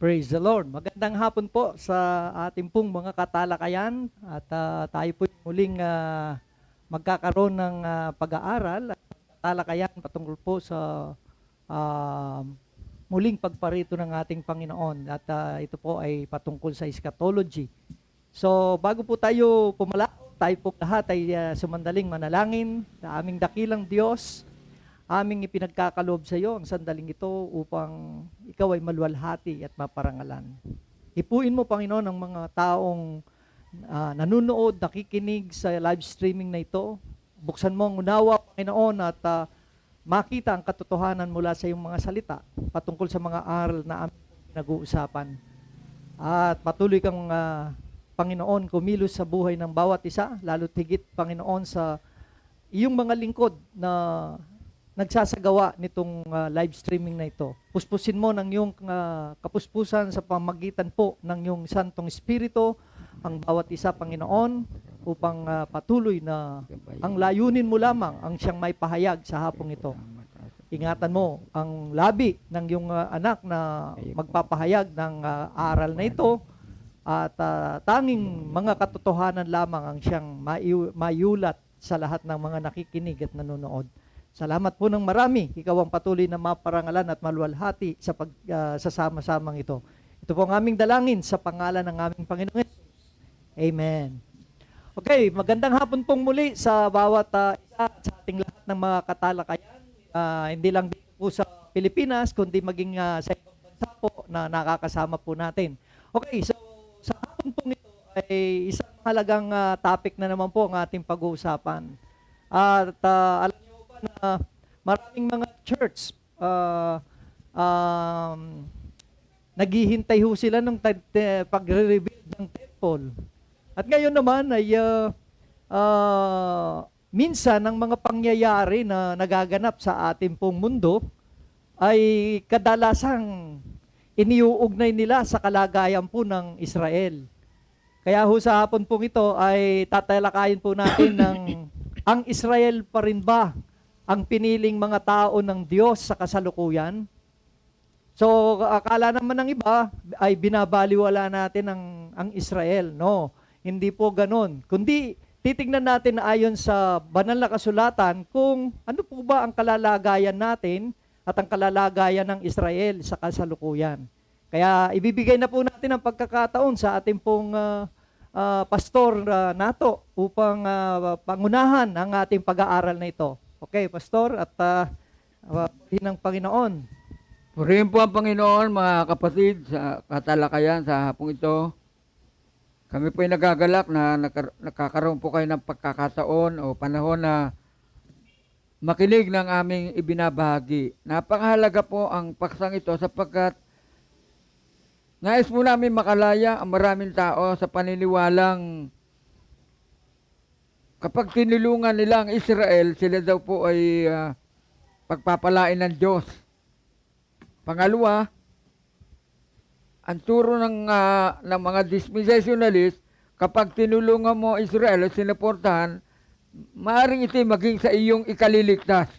Praise the Lord. Magandang hapon po sa ating pong mga katalakayan at tayo po muling magkakaroon ng pag-aaral at katalakayan patungkol po sa ah, muling pagparito ng ating Panginoon at ito po ay patungkol sa eschatology. So bago po tayo pumalaot, tayo po lahat ay sumandaling manalangin sa aming dakilang Diyos. Aming ipinagkakaloob sa iyo ang sandaling ito upang ikaw ay maluwalhati at maparangalan. Hipuin mo, Panginoon, ang mga taong nanunood, nakikinig sa live streaming na ito. Buksan mo ang unawa, Panginoon, at makita ang katotohanan mula sa iyong mga salita patungkol sa mga aral na aming pinag-uusapan. At patuloy kang, Panginoon, kumilos sa buhay ng bawat isa, lalo't higit, Panginoon, sa iyong mga lingkod na nagsasagawa nitong live streaming na ito. Puspusin mo ng iyong kapuspusan sa pamagitan po ng iyong Santong Espiritu ang bawat isa, Panginoon, upang patuloy na ang layunin mo lamang ang siyang may pahayag sa hapong ito. Ingatan mo ang labi ng iyong anak na magpapahayag ng aral na ito at tanging mga katotohanan lamang ang siyang mayulat sa lahat ng mga nakikinig at nanonood. Salamat po ng marami. Ikaw ang patuloy na maparangalan at maluwalhati sa pagsasama-samang ito. Ito po ang aming dalangin sa pangalan ng aming Panginoon. Amen. Okay, magandang hapon pong muli sa bawat isa sa ating lahat ng mga katalakayan. Hindi lang dito po sa Pilipinas, kundi maging sa ibang bansa po na nakakasama po natin. Okay, so sa hapon pong ito ay isang mahalagang topic na naman po ang ating pag-uusapan. At alam niyo ba na maraming mga church naghihintay ho sila ng pagre-rebuild ng temple. At ngayon naman ay minsan ang mga pangyayari na nagaganap sa ating pong mundo ay kadalasang iniuugnay nila sa kalagayan po ng Israel. Kaya ho sa hapon pong ito ay tatalakayin po natin ng ang Israel pa rin ba ang piniling mga tao ng Diyos sa kasalukuyan? So akala naman ng iba ay binabaliwala natin ang Israel. No, hindi po ganon. Kundi titingnan natin ayon sa banal na kasulatan kung ano po ba ang kalalagayan natin at ang kalalagayan ng Israel sa kasalukuyan. Kaya ibibigay na po natin ang pagkakataon sa ating pong Pastor Nato upang pangunahan ang ating pag-aaral na ito. Okay, Pastor, at purihin ng Panginoon. Purihin po ang Panginoon, mga kapatid, sa katalakayan sa hapong ito. Kami po ay nagagalak na nakakaroon po kayo ng pagkakataon o panahon na makinig ng aming ibinabahagi. Napakahalaga po ang paksang ito sapagkat nais po namin makalaya ang maraming tao sa paniniwalang kapag tinulungan nila ang Israel, sila daw po ay pagpapalain ng Diyos. Pangalawa, ang turo ng mga dispensationalist, kapag tinulungan mo Israel at sinuportahan, maaaring ito maging sa iyong ikaliligtas.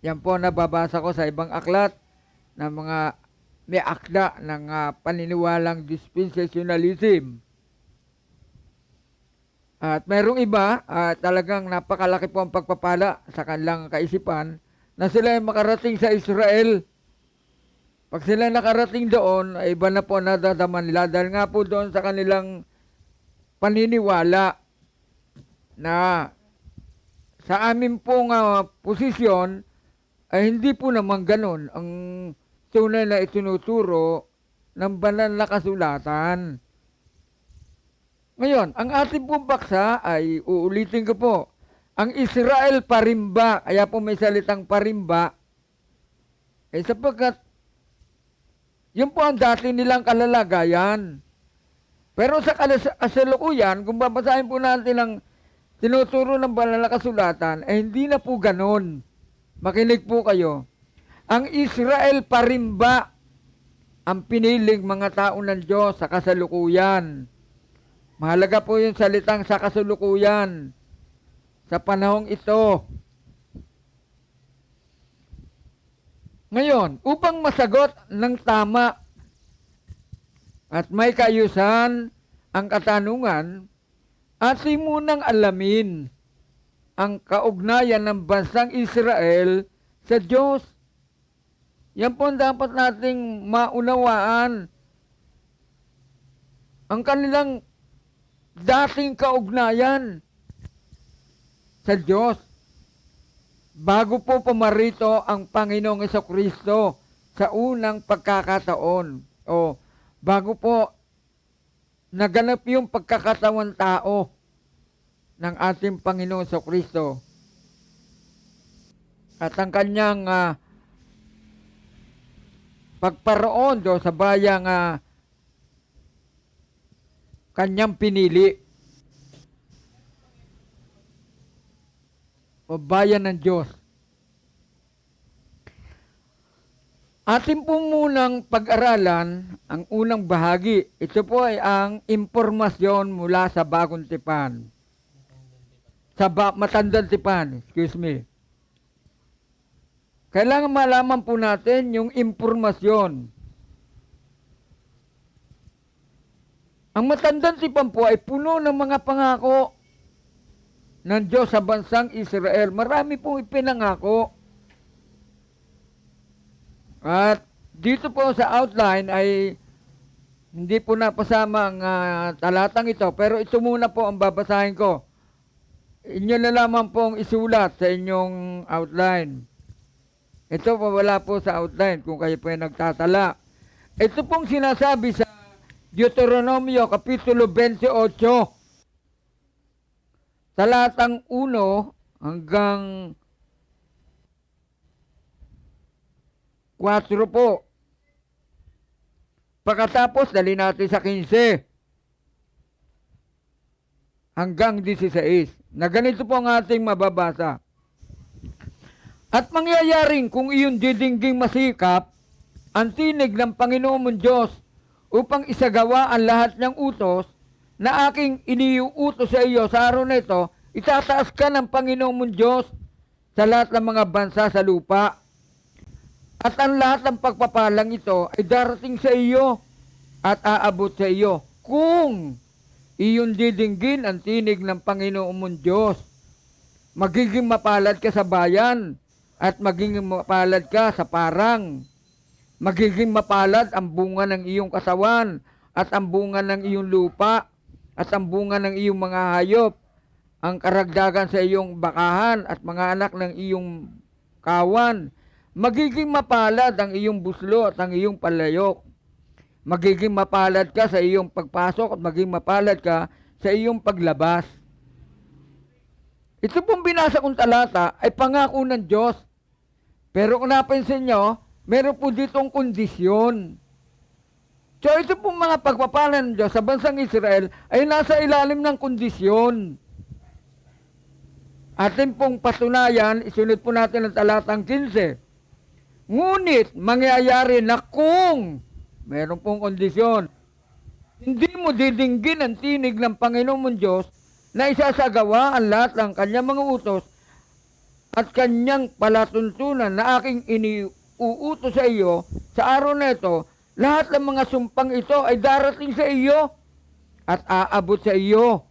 Yan po nababasa ko sa ibang aklat ng mga may akda ng paniniwalang dispensationalism. At mayroong iba, talagang napakalaki po ang pagpapala sa kanilang kaisipan na sila ay makarating sa Israel. Pag sila nakarating doon, ay iba na po nadadaman nila dahil nga po doon sa kanilang paniniwala na sa amin pong posisyon ay hindi po naman ganun ang tunay na itinuturo ng banal na kasulatan. Ngayon, ang ating pong baksa ay uulitin ko po. Ang Israel parimba, kaya po may salitang parimba, ay sapagkat yun po ang dati nilang kalalagayan. Pero sa kasalukuyan, kung babasahin po natin ang tinuturo ng banal na kasulatan, ay hindi na po ganon. Makinig po kayo. Ang Israel parimba ang piniling mga tao ng Diyos sa kasalukuyan. Mahalaga po yung salitang sa kasalukuyan. Sa panahong ito. Ngayon, upang masagot ng tama at may kaayusan ang katanungan, atin munang alamin ang kaugnayan ng bansang Israel sa Diyos. Yan po ang dapat nating maunawaan. Ang kanilang dating kaugnayan sa Diyos. Bago po pumarito ang Panginoong Jesucristo sa unang pagkakataon, o bago po naganap yung pagkakatawan tao ng ating Panginoong Jesucristo at ang kanyang pagparoon do sa bayang kanyang pinili o bayan ng Diyos. Atin po munang pag-aralan ang unang bahagi. Ito po ay ang impormasyon mula sa Bagong Tipan. Matandang Tipan, excuse me. Kailangan malaman po natin yung impormasyon. Ang Matandang Tipan po ay puno ng mga pangako ng Diyos sa bansang Israel. Marami pong ipinangako. At dito po sa outline ay hindi po napasama ang talatang ito, pero ito muna po ang babasahin ko. Inyo na lamang pong isulat sa inyong outline. Ito po wala po sa outline kung kayo po ay nagtatala. Ito pong sinasabi sa Deuteronomio Kapitulo 28, talatang 1 hanggang 4 po. Pagkatapos, dali natin sa 15 hanggang 16. Na ganito po ang ating mababasa. At mangyayaring kung iyon didingging masikap, ang tinig ng Panginoon mong Diyos upang isagawa ang lahat ng utos na aking iniuutos sa iyo sa araw na ito, itataas ka ng Panginoon mong Diyos sa lahat ng mga bansa sa lupa. At ang lahat ng pagpapalang ito ay darating sa iyo at aabot sa iyo kung iyon didinggin ang tinig ng Panginoon mong Diyos. Magiging mapalad ka sa bayan at magiging mapalad ka sa parang. Magiging mapalad ang bunga ng iyong katawan at ang bunga ng iyong lupa at ang bunga ng iyong mga hayop, ang karagdagan sa iyong bakahan at mga anak ng iyong kawan. Magiging mapalad ang iyong buslo at ang iyong palayok. Magiging mapalad ka sa iyong pagpasok at magiging mapalad ka sa iyong paglabas. Ito pong binasa kong talata ay pangako ng Diyos. Pero kung napansin nyo, meron po ditong kondisyon. So ito pong mga pagpapala ng Diyos sa bansang Israel ay nasa ilalim ng kondisyon. Atin pong patunayan, isunod po natin ang talatang 15. Ngunit mangyayari na kung meron pong kondisyon, hindi mo didinggin ang tinig ng Panginoon mong Diyos na isasagawa ang lahat ng kanyang mga utos at kanyang palatuntunan na aking iniuutos sa iyo sa araw na ito, lahat ng mga sumpang ito ay darating sa iyo at aabot sa iyo.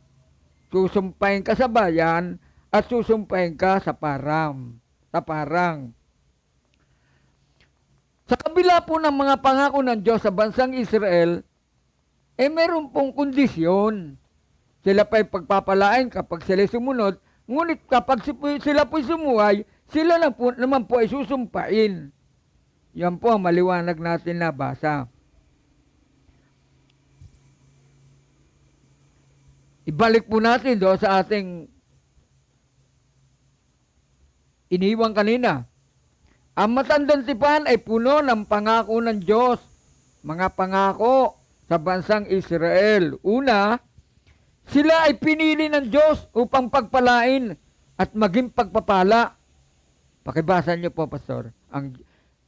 Susumpahin ka sa bayan at susumpahin ka sa parang. Sa kabila po ng mga pangako ng Diyos sa bansang Israel, meron pong kondisyon. Sila pa'y pagpapalain kapag sila sumunod, ngunit kapag sila po'y sumuhay, sila naman po ay susumpain. Yan po ang maliwanag natin na basa. Ibalik po natin doon sa ating iniwan kanina. Ang Matandang Tipan ay puno ng pangako ng Diyos. Mga pangako sa bansang Israel. Una, sila ay pinili ng Diyos upang pagpalain at maging pagpapala. Pakibasa niyo po, Pastor. Ang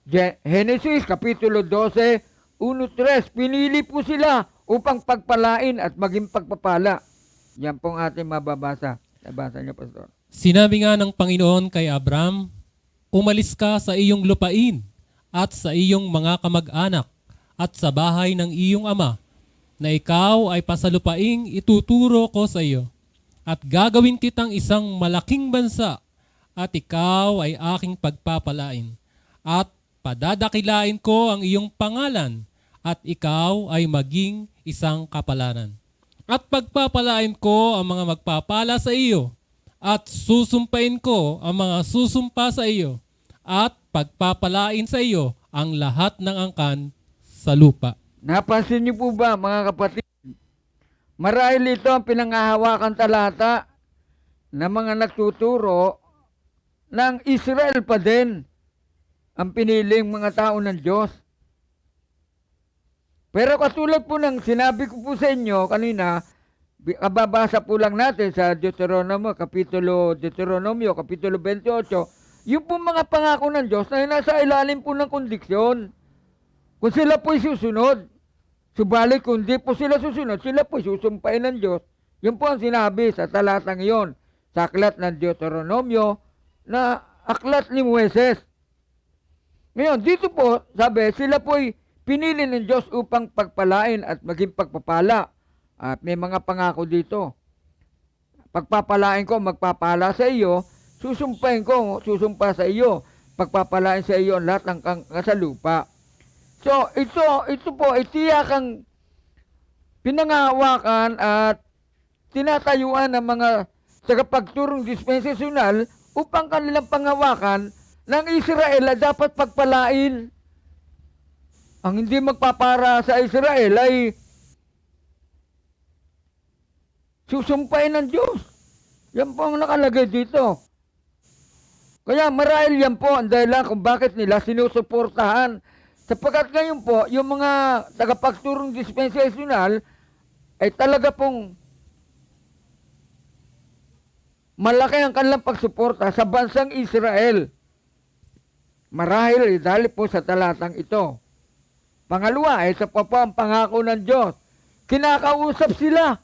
Genesis Kapitulo 12, 1-3. Pinili po sila upang pagpalain at maging pagpapala. Yan pong ating mababasa. Nabasa niyo, Pastor. Sinabi nga ng Panginoon kay Abram, umalis ka sa iyong lupain at sa iyong mga kamag-anak at sa bahay ng iyong ama na ikaw ay pasalupaing ituturo ko sa iyo. At gagawin kitang isang malaking bansa at ikaw ay aking pagpapalain. At padadakilain ko ang iyong pangalan at ikaw ay maging isang kapalaran. At pagpapalain ko ang mga magpapala sa iyo at susumpain ko ang mga susumpa sa iyo at pagpapalain sa iyo ang lahat ng angkan sa lupa. Napansin niyo po ba, mga kapatid? Marahil ito ang pinangahawakan talata ng mga nagtuturo ng Israel pa din ang piniling mga tao ng Diyos. Pero katulad po ng sinabi ko po sa inyo kanina, kababasa po lang natin sa Deuteronomio Kapitulo 28, yung po mga pangako ng Diyos na nasa ilalim po ng kondiksyon. Kung sila po'y susunod, subalit kung di po sila susunod, sila po'y susumpain ng Diyos. Yun po ang sinabi sa talatang iyon, sa aklat ng Deuteronomio, na aklat ni Moises. Ngayon, dito po, sabi, sila po'y pinili ng Diyos upang pagpalain at maging pagpapala. At may mga pangako dito. Pagpapalain ko, magpapala sa iyo, susumpain ko, susumpa sa iyo, pagpapalain sa iyo ang lahat ng sa lupa. So, ito po, itiyak ang pinangahawakan at tinatayuan ng mga tagapagturong dispensasyonal upang kanilang panghawakan ng Israel ay dapat pagpalain. Ang hindi magpapara sa Israel ay susumpain ng Diyos. Yan po ang nakalagay dito. Kaya marahil yan po ang dahilan kung bakit nila sinusuportahan. Sapagkat ngayon po, yung mga tagapagturong dispensasyonal ay talaga pong malaki ang kanilang pagsuporta sa bansang Israel. Marahil dahil po sa talatang ito. Pangalawa ay sa ang pangako ng Diyos. Kinakausap sila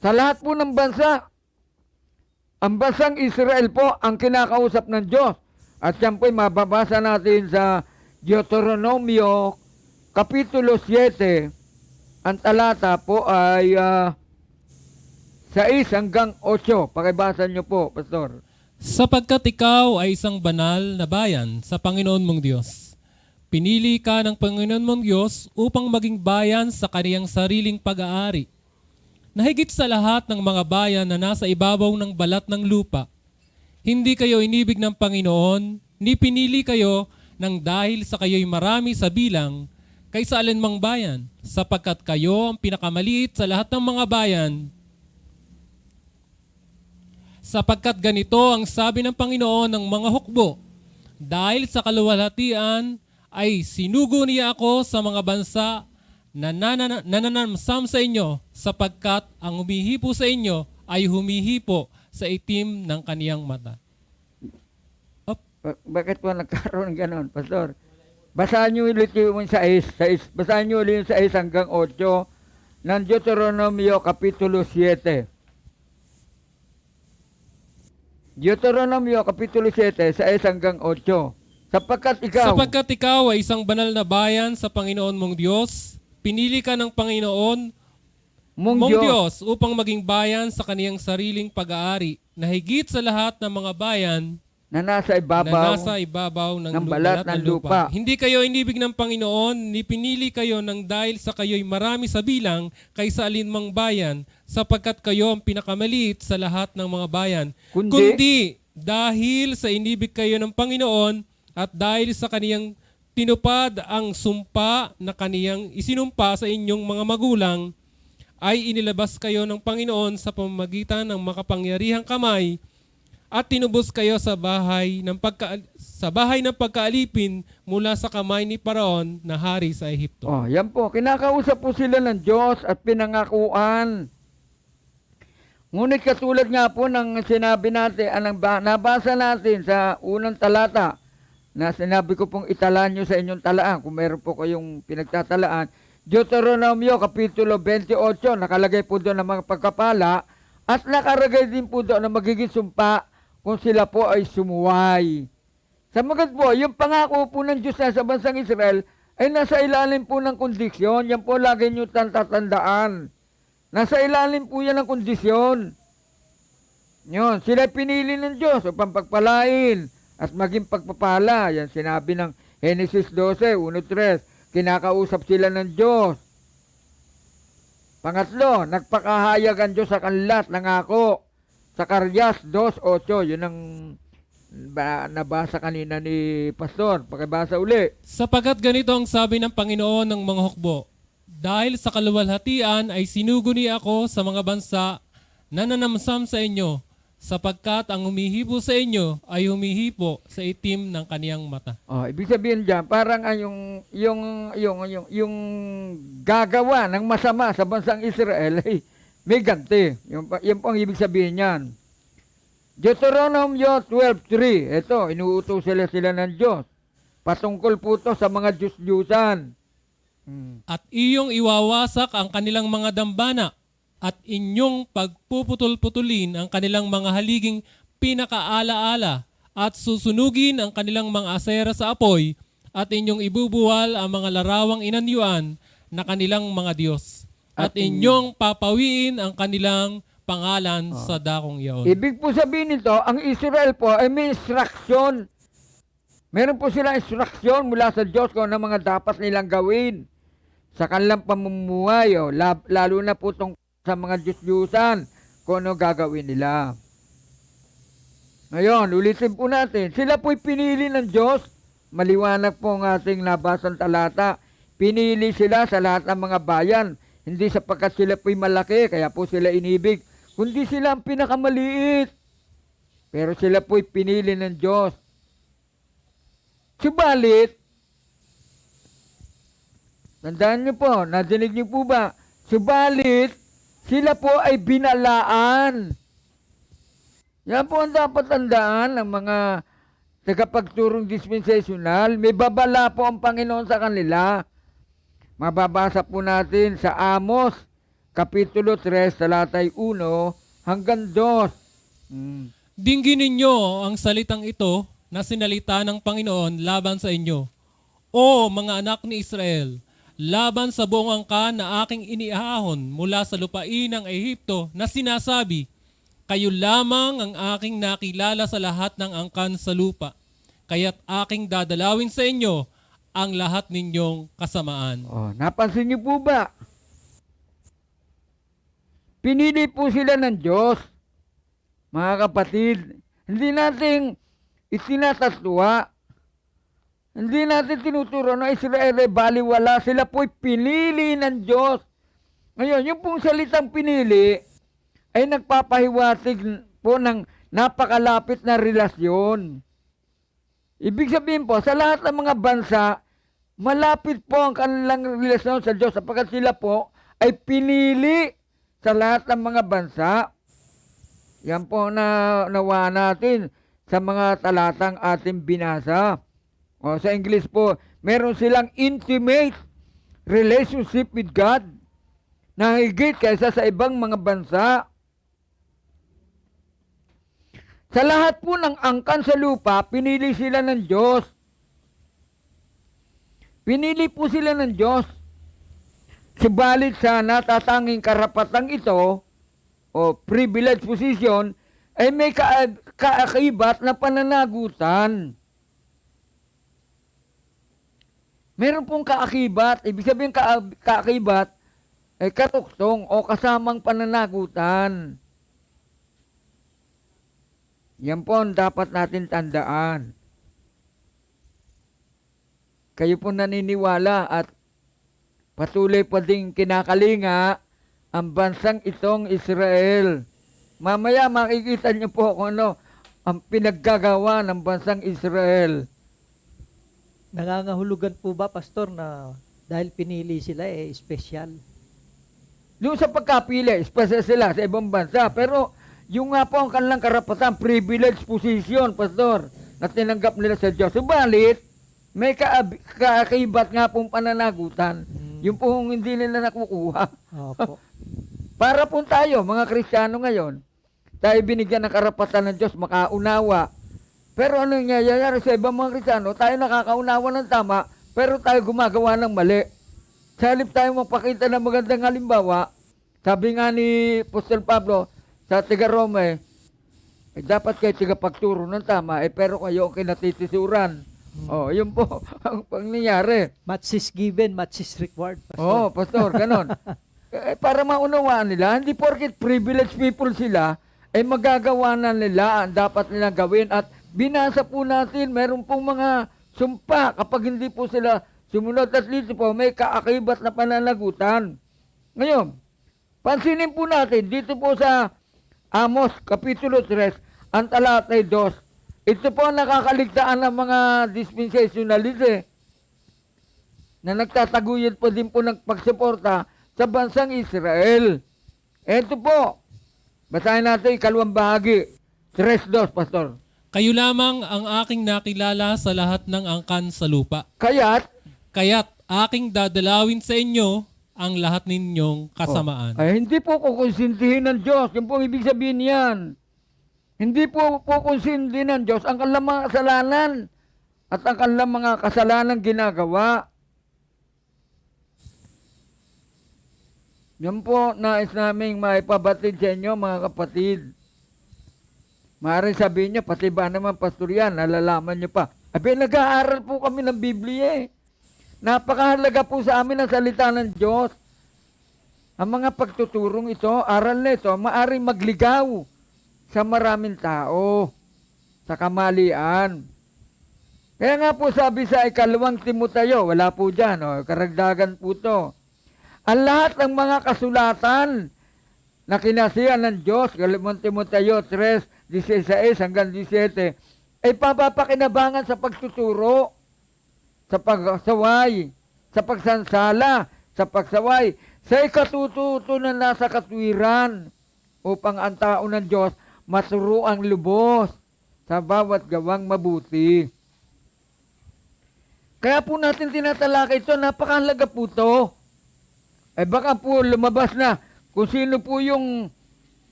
sa lahat po ng bansa. Ang bansang Israel po ang kinakausap ng Diyos. At yan po'y mababasa natin sa Deuteronomio Kapitulo 7. Ang talata po ay 6 hanggang 8. Pakibasa niyo po, Pastor. Sapagkat ikaw ay isang banal na bayan sa Panginoon mong Diyos. Pinili ka ng Panginoon mong Diyos upang maging bayan sa kaniyang sariling pag-aari. Nahigit sa lahat ng mga bayan na nasa ibabaw ng balat ng lupa, hindi kayo inibig ng Panginoon, ni pinili kayo nang dahil sa kayo'y marami sa bilang kaysa alinmang bayan, sapagkat kayo ang pinakamaliit sa lahat ng mga bayan. Sapagkat ganito ang sabi ng Panginoon ng mga hukbo, dahil sa kaluwalhatian ay sinugo niya ako sa mga bansa na nananamsam sa inyo, sapagkat ang humihipo sa inyo ay humihipo sa itim ng kaniyang mata. Bakit po nagkaroon ganon, Pastor? Basahin niyo ulit yung 6. Basahin niyo ulit yung 6 hanggang 8 ng Deuteronomio Kapitulo 7. Deuteronomio Kapitulo 7, 6 hanggang 8. Sapagkat ikaw ay isang banal na bayan sa Panginoon mong Diyos, pinili ka ng Panginoon mong Diyos upang maging bayan sa kaniyang sariling pag-aari, na higit sa lahat ng mga bayan na nasa ibabaw ng balat ng lupa. Hindi kayo inibig ng Panginoon, ni pinili kayo ng dahil sa kayo'y marami sa bilang kaysa alinmang bayan, sapagkat kayo ang pinakamaliit sa lahat ng mga bayan. Kundi dahil sa inibig kayo ng Panginoon at dahil sa kaniyang tinupad ang sumpa na kaniyang isinumpa sa inyong mga magulang, ay inilabas kayo ng Panginoon sa pamamagitan ng makapangyarihang kamay at tinubos kayo sa bahay ng pagkaalipin mula sa kamay ni Paraon na hari sa Ehipto. Oh, yan po. Kinakausap po sila ng Diyos at pinangakuan. Ngunit katulad nga po ng sinabi natin, nabasa natin sa unang talata, na sinabi ko pong italaan nyo sa inyong talaan, kung meron po kayong pinagtatalaan, Deuteronomio Kapitulo 28, nakalagay po doon ng mga pagkapala at nakalagay din po doon na magiging sumpa kung sila po ay sumuway. Sa magad po, yung pangako po ng Diyos na sa bansang Israel ay nasa ilalim po ng kondisyon. Yan po lagi nyo tatandaan. Nasa ilalim po yan ng kondisyon. Yun, sila pinili ng Diyos upang pagpalain at maging pagpapala. Yan sinabi ng Genesis 12, 1-3. Kinakausap sila ng Diyos. Pangatlo, nagpakahayag ang Diyos sa kanila at nangako. Zacarias 2:8. Yun ang nabasa kanina ni Pastor. Pakibasa uli. Sapagat ganito ang sabi ng Panginoon ng mga hukbo, dahil sa kaluwalhatian ay sinuguni ako sa mga bansa na nanamsam sa inyo, sapagkat ang humihipo sa inyo ay humihipo sa itim ng kaniyang mata. Oh, ibig sabihin diyan, parang yung gagawa ng masama sa bansang Israel ay may ganti. Yung po ang ibig sabihin niyan. Deuteronomy 12:3. Ito, inuutos sila ng Diyos. Patungkol po to sa mga Diyos-Diyusan. At iyong iwawasak ang kanilang mga dambana at inyong pagpuputol-putulin ang kanilang mga haliging pinakaalaala at susunugin ang kanilang mga asera sa apoy at inyong ibubuwal ang mga larawang inanyuan na kanilang mga Diyos at inyong papawiin ang kanilang pangalan sa dakong iyon. Ibig po sabihin nito, ang Israel po ay may instruction. Meron po silang instruction mula sa Diyos kung ano mga dapat nilang gawin sa kanilang pamumuhay, lalo na po sa mga Diyos-Diyusan, kung ano gagawin nila. Ngayon, ulitin po natin, sila po'y pinili ng Diyos. Maliwanag po ang ating nabasang talata. Pinili sila sa lahat ng mga bayan, hindi sapagkat sila po'y malaki, kaya po sila inibig, kundi sila ang pinakamaliit. Pero sila po'y pinili ng Diyos. Subalit, tandaan niyo po, nadinig niyo po ba? Subalit, sila po ay binalaan. Yan po ang dapat tandaan ng mga tagapagturong dispensational. May babala po ang Panginoon sa kanila. Mababasa po natin sa Amos, Kapitulo 3, talatay 1 hanggang 2. Dinggin ninyo ang salitang ito na sinalita ng Panginoon laban sa inyo. O mga anak ni Israel, laban sa buong angkan na aking iniahon mula sa lupain ng Ehipto na sinasabi, kayo lamang ang aking nakilala sa lahat ng angkan sa lupa, kaya't aking dadalawin sa inyo ang lahat ninyong kasamaan. Oh, napansin niyo po ba? Pinili po sila ng Diyos, mga kapatid. Hindi natin itinatatwa. Hindi natin tinuturo na Israel ay baliwala. Sila po'y pinili ng Diyos. Ngayon, yung pong salitang pinili ay nagpapahiwatig po ng napakalapit na relasyon. Ibig sabihin po, sa lahat ng mga bansa, malapit po ang kanilang relasyon sa Diyos sapagkat sila po ay pinili sa lahat ng mga bansa. Yan po na nawa natin sa mga talatang ating binasa. O, sa English po, meron silang intimate relationship with God na higit kaysa sa ibang mga bansa. Sa lahat po ng angkan sa lupa, pinili sila ng Diyos. Pinili po sila ng Diyos. Subalit sa natatanging karapatang ito, o privileged position, ay may kaakibat na pananagutan. Meron pong kaakibat, ibig sabihin kaakibat, ay katuktong o kasamang pananagutan. Yan po ang dapat natin tandaan. Kayo po naniniwala at patuloy pa ding kinakalinga ang bansang itong Israel. Mamaya makikita niyo po kung ano ang pinaggagawa ng bansang Israel. Nangangahulugan po ba, Pastor, na dahil pinili sila, special? Doon sa pagkapili, special sila sa ibang bansa. Pero yung nga po ang kanilang karapatan, privileged position, Pastor, na tinanggap nila sa Diyos. Subalit, may kaakibat nga pong pananagutan. Yung pong hindi nila nakukuha. Opo. Para po tayo, mga Kristiyano ngayon, tayo binigyan ng karapatan ng Diyos, makaunawa. Pero ano nangyayari sa ibang mga Kristiyano, tayo nakakaunawa ng tama, pero tayo gumagawa ng mali. Sa halip tayo magpakita ng magandang halimbawa, sabi nga ni Apostol Pablo sa tiga Rome, dapat kayo tigapagturo ng tama, pero kayo ang kinatitisuran. Oh, yun po ang pangyayari. Much is given, much is required, Pastor. Oh, pastor, ganon. Para maunawaan nila, hindi porket privileged people sila, magagawa na nila ang dapat nilang gawin. At binasa po natin, meron pong mga sumpa kapag hindi po sila sumunod. At least po, may kaakibat na pananagutan. Ngayon, pansinin po natin, dito po sa Amos, Kapitulo 3, ang talatay 2, ito po ang nakakaligtaan ng mga dispensationalist na nagtataguyod po din po ng pagsuporta sa bansang Israel. Ito po, basahin natin ikalawang bahagi, 3:2, Pastor. Kayo lamang ang aking nakilala sa lahat ng angkan sa lupa. Kaya't Aking dadalawin sa inyo ang lahat ninyong kasamaan. ay hindi po kukonsintihin ng Diyos. Yung po ibig sabihin yan. Hindi po kukonsintihin ng Diyos ang kanilang mga kasalanan at ang kanilang mga kasalanan ginagawa. Yan po nais naming maipabatid sa inyo, mga kapatid. Maaaring sabihin nyo, pati ba naman pastor yan, nalalaman nyo pa. Nag-aaral po kami ng Biblia Napakahalaga po sa amin ang salita ng Diyos. Ang mga pagtuturong ito, aral na ito, maaaring magligaw sa maraming tao, sa kamalian. Kaya nga po sabi sa ikalawang Timoteo, wala po dyan, karagdagan po to. Ang lahat ng mga kasulatan na kinasihan ng Diyos, ikalawang Timoteo 3:16 hanggang 17, ay papapakinabangan sa pagtuturo, sa pagsaway, sa pagsansala, sa pagsaway, sa ikatututo na nasa katwiran, upang ang tao ng Diyos maturuang lubos sa bawat gawang mabuti. Kaya po natin tinatalakay ito, napakahalaga po ito. Baka po lumabas na kung sino po yung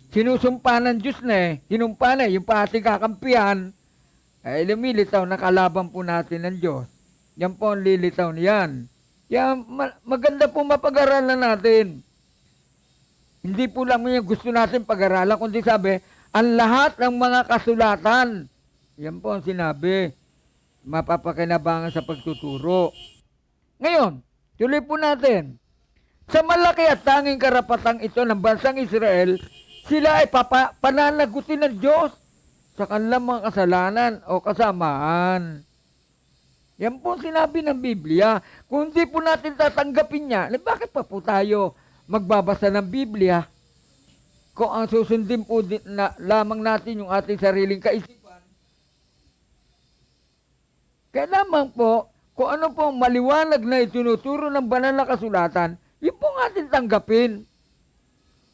sinusumpa ng Diyos sinumpa yung pati kakampihan, lumilitaw na kalaban po natin ng Diyos. Yan po ang lilitaw niyan. Kaya maganda po mapag-aralan natin. Hindi po lang yung gusto natin pag-aralan, kundi sabi, ang lahat ng mga kasulatan. Yan po ang sinabi. Mapapakinabangan sa pagtuturo. Ngayon, tuloy po natin. Sa malaki at tanging karapatang ito ng bansang Israel, sila ay pananagutin ng Diyos sa kanilang mga kasalanan o kasamaan. Yan po sinabi ng Biblia. Kung hindi po natin tatanggapin niya, bakit pa po tayo magbabasa ng Biblia? Kung ang susundin po lamang natin yung ating sariling kaisipan. Kaya lamang po, kung ano po maliwanag na itinuturo ng banal na kasulatan, yun po ating tanggapin.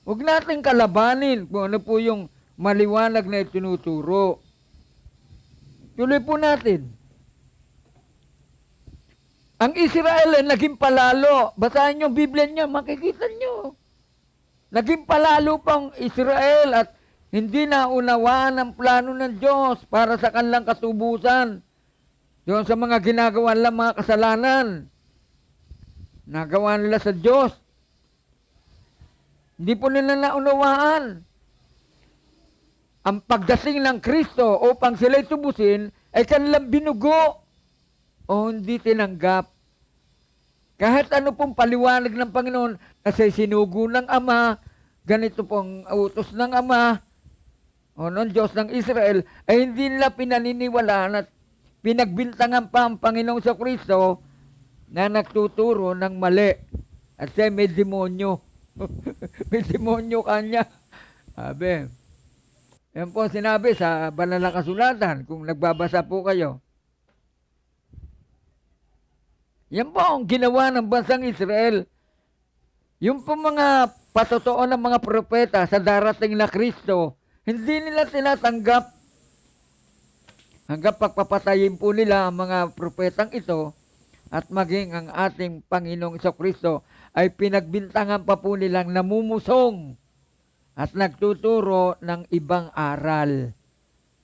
Huwag natin kalabanin kung ano po yung maliwanag na itinuturo. Tuloy po natin. Ang Israel ay naging palalo. Basahin nyo ang Biblia niya, makikita nyo. Naging palalo pang Israel at hindi naunawaan ang plano ng Diyos para sa kanilang katubusan. Doon sa mga ginagawa nila mga kasalanan. Nagawa nila sa Diyos. Hindi po nila naunawaan. Ang pagdating ng Kristo upang sila'y tubusin ay kanilang binugo o hindi tinanggap. Kahit ano pong paliwanag ng Panginoon na siya'y sinugo ng Ama, ganito pong utos ng Ama o ng Diyos ng Israel, ay hindi nila pinaniniwalaan at pinagbintangan pa ang Panginoong sa Kristo na nagtuturo ng mali. At siya may demonyo. May demonyo kanya. Sabi. Yan po sinabi sa banal na kasulatan kung nagbabasa po kayo. Yan po ang ginawa ng bansang Israel. Yung po mga patotoo ng mga propeta sa darating na Kristo, hindi nila tinatanggap. Hanggang pagpapatayin po nila ang mga propetang ito at maging ang ating Panginoong Kristo ay pinagbintangan pa po nilang namumusong at nagtuturo ng ibang aral.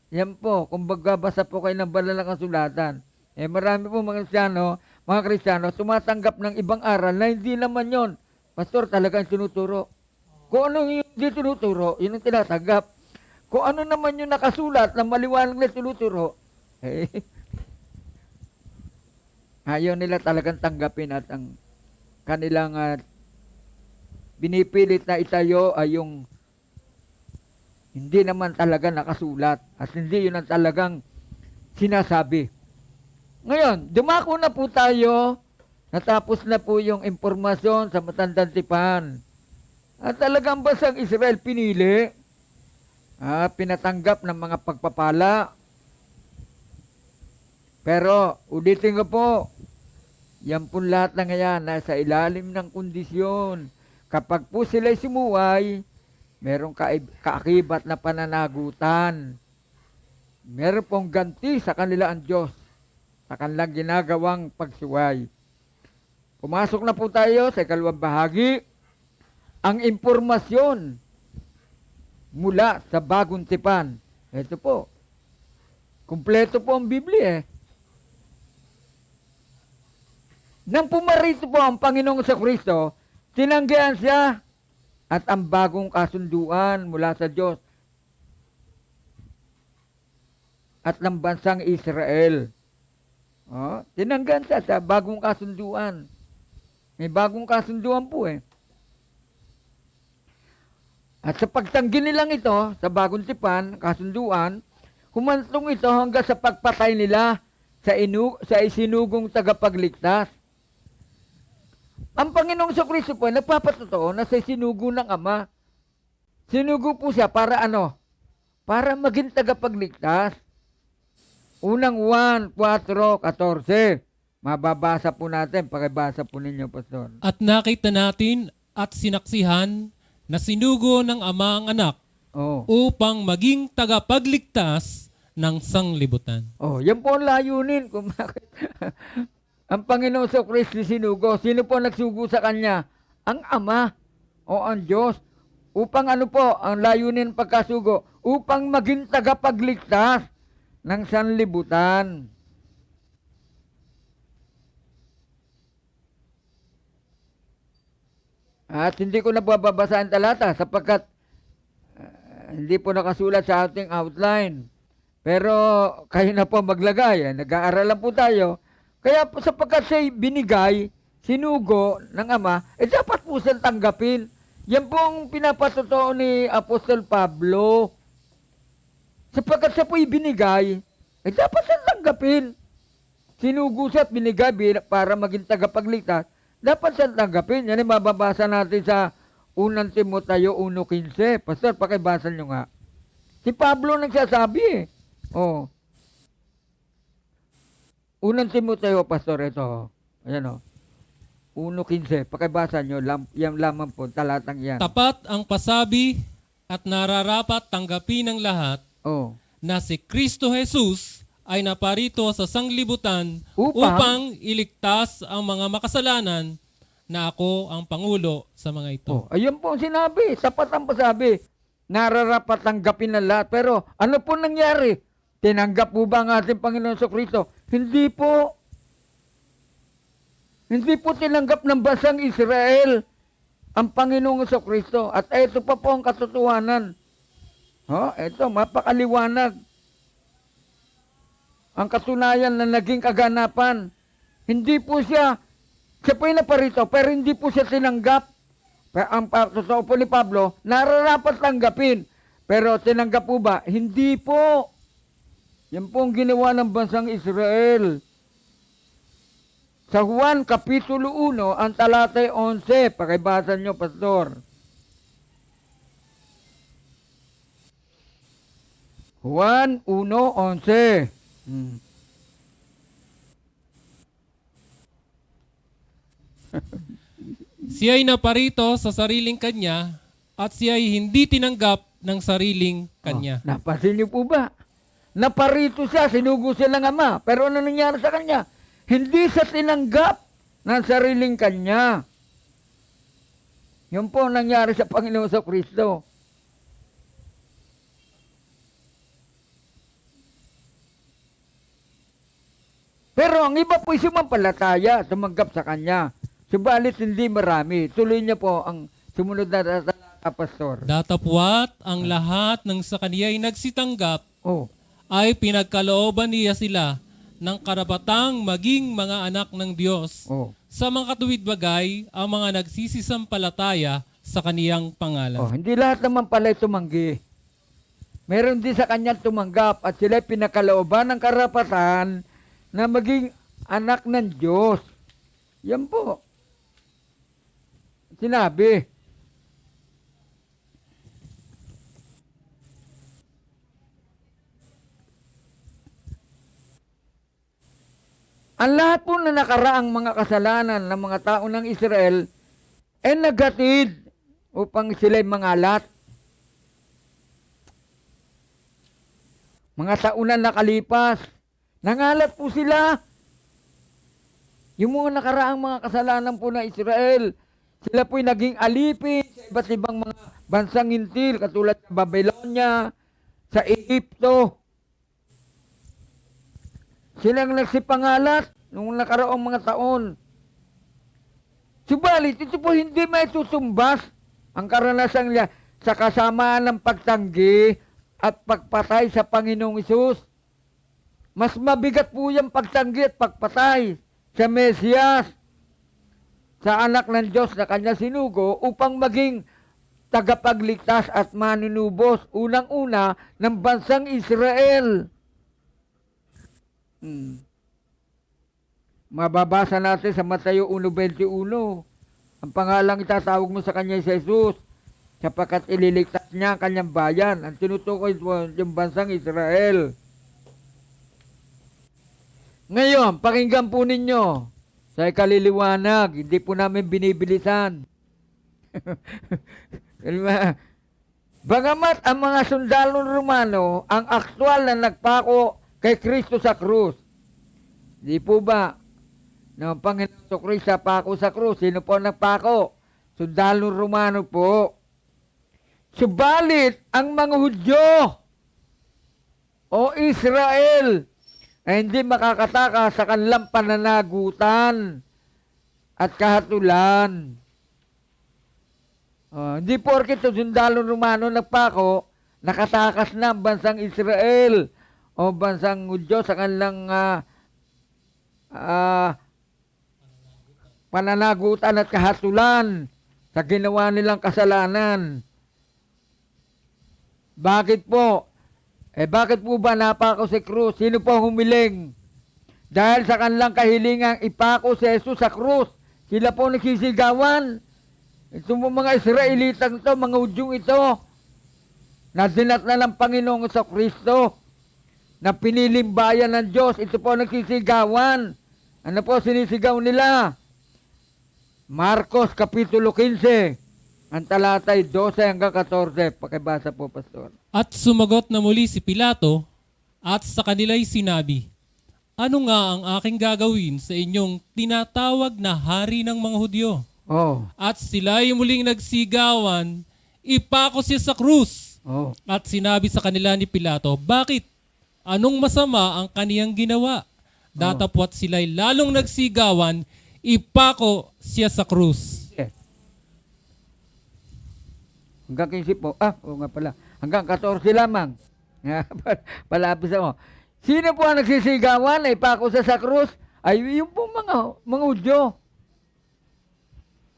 Yan po, kung magbabasa po kayo ng banal na kasulatan, Marami po mga Kristiyano, tumatanggap ng ibang aral na hindi naman yon. Pastor, talagang tinuturo. Kung ano yung hindi tinuturo, yun ang tinatanggap. Kung ano naman yung nakasulat na maliwanag na tinuturo, ayaw nila talagang tanggapin at ang kanilang binipilit na itayo ay yung hindi naman talaga nakasulat at hindi yun ang talagang sinasabi. Ngayon, dumako na po tayo, natapos na po yung impormasyon sa Matandang Tipan. At talagang bansang Israel pinili, pinatanggap ng mga pagpapala. Pero, ulitin ko po, yan po lahat na ngayon nasa ilalim ng kondisyon. Kapag po sila'y sumuway, merong kaakibat na pananagutan. Meron pong ganti sa kanila ang Diyos sa kanilang ginagawang pagsuway. Pumasok na po tayo sa ikalawang bahagi. Ang impormasyon mula sa Bagong Tipan. Ito po. Kumpleto po ang Biblia Nang pumarito po ang Panginoong Kristo, tinanggihan siya at ang bagong kasunduan mula sa Diyos at ng bansang Israel. Tinanggihan siya sa bagong kasunduan. May bagong kasunduan po At sa pagtanggi nilang ito, sa Bagong Tipan, kasunduan, humantong ito hanggang sa pagpatay nila sa isinugong tagapagligtas. Ang Panginoong Kristo po, nagpapatotoo na sa sinugo ng Ama. Sinugo po siya para ano? Para maging tagapagligtas. Unang 1:4-14. Mababasa po natin, pakibasa po ninyo, Pastor. At nakita natin at sinaksihan na sinugo ng Ama ang anak upang maging tagapagligtas ng sanglibutan. Yan po ang layunin kung bakit ang Panginoon sa Kristo sinugo. Sino po nagsugo sa Kanya? Ang Ama o ang Diyos. Upang ano po ang layunin ng pagkasugo? Upang maging tagapagligtas ng sanlibutan. At hindi ko na babasa ang talata sapagkat hindi po nakasulat sa ating outline. Pero kayo na po maglagay. Nag-aaralan po tayo. Kaya po sapagkat siya'y binigay, sinugo ng Ama, dapat po siyang tanggapin. Yan po ang pinapatotoo ni Apostol Pablo. Sapagkat siya po'y binigay, dapat siyang tanggapin. Sinugo siya at binigay para maging tagapagligtas. Dapat siyang tanggapin. Yan ay mababasa natin sa 1 Timoteo 1:15. Pastor, pakibasa nyo nga. Si Pablo nagsasabi 1 Timoteo, Pastor, ito. Ayan 1:15. Pakibasa nyo. Yan lamang po, talatang yan. Tapat ang pasabi at nararapat tanggapin ng lahat na si Kristo Jesus ay naparito sa sanglibutan upang iligtas ang mga makasalanan na ako ang Pangulo sa mga ito. Ayun po ang sinabi. Tapat ang pasabi. Nararapat tanggapin ng lahat. Pero ano po nangyari? Tinanggap po ba ang ating Panginoon sa Kristo? Hindi po. Hindi po tinanggap ng bansang Israel ang Panginoong sa Kristo. At ito pa po ang katotohanan. Ito, mapakaliwanag. Ang katunayan na naging kaganapan. Hindi po siya po'y naparito, pero hindi po siya tinanggap. Pero ang totoo po ni Pablo, nararapat tanggapin. Pero tinanggap po ba? Hindi po. Yan po ang ginawa ng bansang Israel. Sa Juan, Kapitulo 1, ang talatay 11. Pakibasa nyo, Pastor. Juan 1:11. Siya'y naparito sa sariling kanya at siya'y hindi tinanggap ng sariling kanya. Napansin niyo po ba? Naparito siya, sinugo siya ng Ama. Pero ano nangyari sa kanya? Hindi siya tinanggap ng sariling kanya. Yun po ang nangyari sa Panginoon sa Kristo. Pero ang iba po sumampalataya, tumanggap sa kanya. Subalit hindi marami. Tuloy niya po ang sumunod na talata, Pastor. Datapwat ang lahat ng sa kaniya ay nagsitanggap Oh. ay pinagkalooban niya sila ng karapatang maging mga anak ng Diyos. Oh. Sa mga katuwid bagay, ang mga nagsisisampalataya sa kaniyang pangalan. Oh, hindi lahat naman pala tumanggi. Meron din sa kanya tumanggap at sila pinakalooban ng karapatan na maging anak ng Diyos. Yan po. Sinabi. Ang lahat po na nakaraang mga kasalanan ng mga tao ng Israel ay nagatid upang sila'y mangalat. Mga taon na nakalipas, nangalat po sila. Yung mga nakaraang mga kasalanan po ng Israel, sila po'y naging alipin sa iba't ibang mga bansang hintil, katulad sa Babylonia, sa Egypto. Silang nagsipangalat nung nakaraang mga taon. Subalit, ito po hindi may tutumbas ang karanasan niya sa kasamaan ng pagtanggi at pagpatay sa Panginoong Hesus. Mas mabigat po yung pagtanggi at pagpatay sa Mesiyas, sa anak ng Diyos na kanya sinugo upang maging tagapagligtas at manunubos unang-una ng bansang Israel. Mababasa natin sa Mateo 1:21. Ang pangalang itatawag mo sa kanya si Jesus, sapagkat ililigtas niya ang kanyang bayan. Ang tinutukoy mo yung bansang Israel. Ngayon, pakinggan po ninyo sa ikaliliwanag, hindi po namin binibilisan. Bagamat ang mga sundalong Romano ang aktwal na nagpako kay Kristo sa krus. Di po ba? Nang Panginoon sa Kristo pako sa krus, sino po nagpako? Sundalong Romano po. Subalit, ang mga Hudyo o Israel ay hindi makakataka sa kanilang pananagutan at kahatulan. Hindi porket sundalong Romano nagpako, nakatakas na ang bansang Israel o bansang Hudyo sa kanilang pananagutan at kahatulan sa ginawa nilang kasalanan. Bakit po? Bakit po ba napako si krus? Sino po humiling? Dahil sa kanilang kahilingang ipako si Jesus sa krus, sila po nagsisigawan. Ito po mga Israelitang ito, mga Hudyong ito, na dinatna ng Panginoong sa Kristo, na piniling bayan ng Diyos, ito po nagsisigawan. Ano po sinisigaw nila? Marcos Kapitulo 15, ang talatay 12 hanggang 14. Pakibasa po, Pastor. At sumagot na muli si Pilato at sa kanila'y sinabi, ano nga ang aking gagawin sa inyong tinatawag na hari ng mga Hudyo? Oh. At sila'y muling nagsigawan, ipako siya sa krus. Oh. At sinabi sa kanila ni Pilato, bakit? Anong masama ang kaniyang ginawa? Datapwat sila'y lalong nagsigawan, ipako siya sa krus. Hanggang 15 po. Oo nga pala. Hanggang 14 lamang. Palapis ako. Sino po ang nagsisigawan na ipako sa krus? Ay yung po mga Hudyo.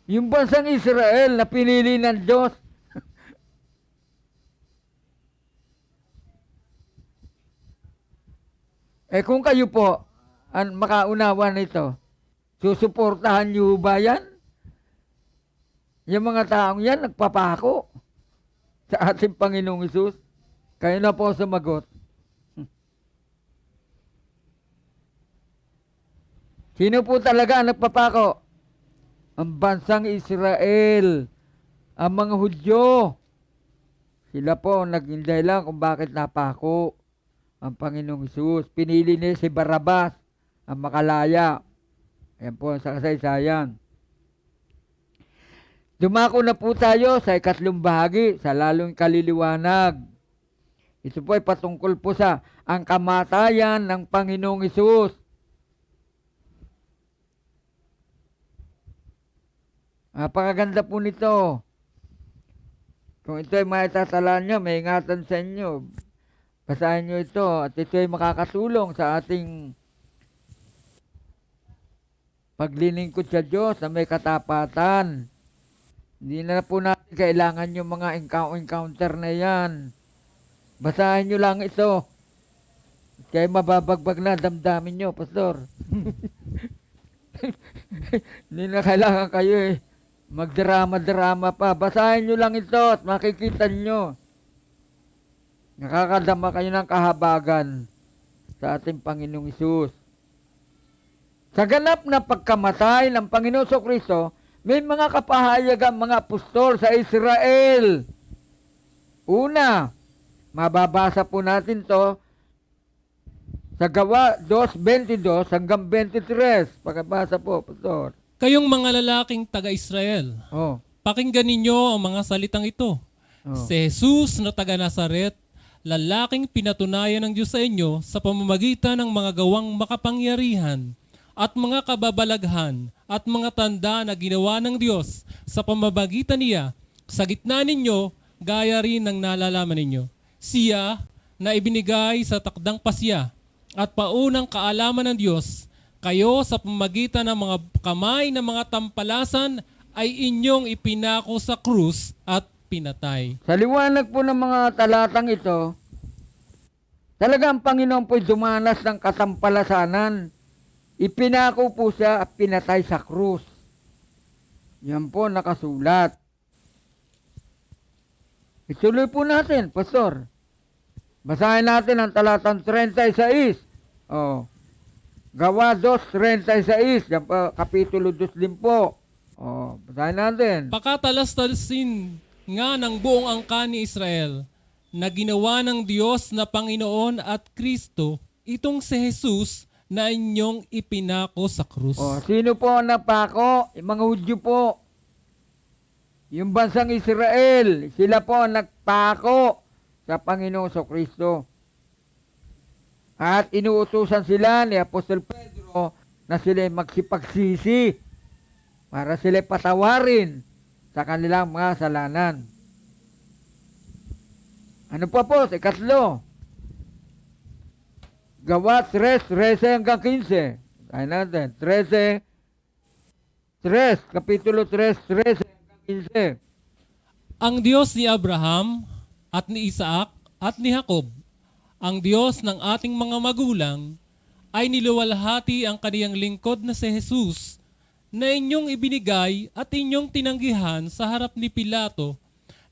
Yung bansang Israel na pinili ng Diyos. Kung kayo po ang makaunawa nito, susuportahan niyo ba yan? Yung mga taong yan, nagpapako sa ating Panginoong Hesus. Kayo na po sumagot. Sino po talaga ang nagpapako? Ang bansang Israel. Ang mga Hudyo. Sila po naging dahilan kung bakit napako ang Panginoong Hesus. Pinili niya si Barabas, ang makalaya. Ayan po sa kasaysayan. Dumako na po tayo sa ikatlong bahagi, sa lalong kaliliwanag. Ito po ay patungkol po sa ang kamatayan ng Panginoong Hesus. Napakaganda po nito. Kung ito ay maitatalaan nyo, may ingatan sa inyo. Basahin nyo ito at ito ay makakatulong sa ating paglilingkod sa Diyos na may katapatan. Hindi na po natin kailangan yung mga encounter na yan. Basahin nyo lang ito. Kaya mababagbag na damdamin nyo, Pastor. Hindi na kailangan kayo magdrama-drama pa. Basahin nyo lang ito at makikita nyo. Nakakadama kayo ng kahabagan sa ating Panginoong Hesus. Sa ganap na pagkamatay ng Panginoon Kristo, may mga kapahayag ang mga apostol sa Israel. Una, mababasa po natin to sa Gawa 2:22 hanggang 23. Pagkabasa po, Pastor. Kayong mga lalaking taga-Israel, Oh. pakinggan ninyo ang mga salitang ito. Oh. Si Jesus na taga-Nazaret, lalaking pinatunayan ng Diyos sa inyo sa pamamagitan ng mga gawang makapangyarihan at mga kababalaghan at mga tanda na ginawa ng Diyos sa pamamagitan niya sa gitna ninyo, gaya rin ng nalalaman ninyo. Siya na ibinigay sa takdang pasya at paunang kaalaman ng Diyos, kayo sa pamamagitan ng mga kamay ng mga tampalasan ay inyong ipinako sa krus at pinatay. Sa liwanag po ng mga talatang ito, talaga ang Panginoon po'y dumanas ng katampalasanan. Ipinako po siya at pinatay sa krus. Yan po nakasulat. Ituloy po natin, Pastor. Basahin natin ang talatang 36. Oh. Gawa 2:36. Yan po, kapitulo 2 din po. Oh, basahin natin. Pakatalas-talasin nga ng buong angkan ni Israel na ginawa ng Diyos na Panginoon at Kristo itong si Jesus na inyong ipinako sa krus. Oh, sino po ang napako? Yung mga Hudyo po. Yung bansang Israel, sila po ang nagpako sa Panginoong Kristo. At inuutusan sila ni Apostol Pedro na sila magsipagsisi para sila patawarin sa kanilang mga kasalanan. Ano pa po? Ikatlo. Gawa 3:13 hanggang 15. Tayo natin. 13. Kapitulo 3:13 hanggang 15. Ang Diyos ni Abraham at ni Isaac at ni Jacob, ang Diyos ng ating mga magulang, ay niluwalhati ang kaniyang lingkod na si Jesus na inyong ibinigay at inyong tinanggihan sa harap ni Pilato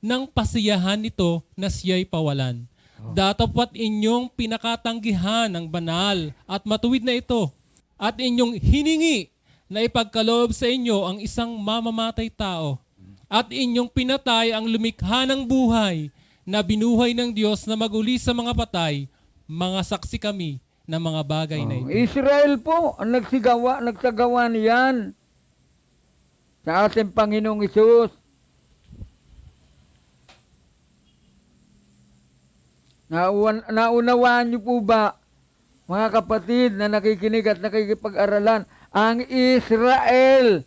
nang pasiyahan nito na siya'y pawalan. Datapwat inyong pinakatanggihan ang banal at matuwid na ito at inyong hiningi na ipagkaloob sa inyo ang isang mamamatay tao at inyong pinatay ang lumikha ng buhay na binuhay ng Diyos na maguli sa mga patay, mga saksi kami ng mga bagay na ito. Israel po ang nagsagawa niyan sa ating Panginoong Hesus. Naunawaan niyo po ba, mga kapatid na nakikinig at nakikipag-aralan, ang Israel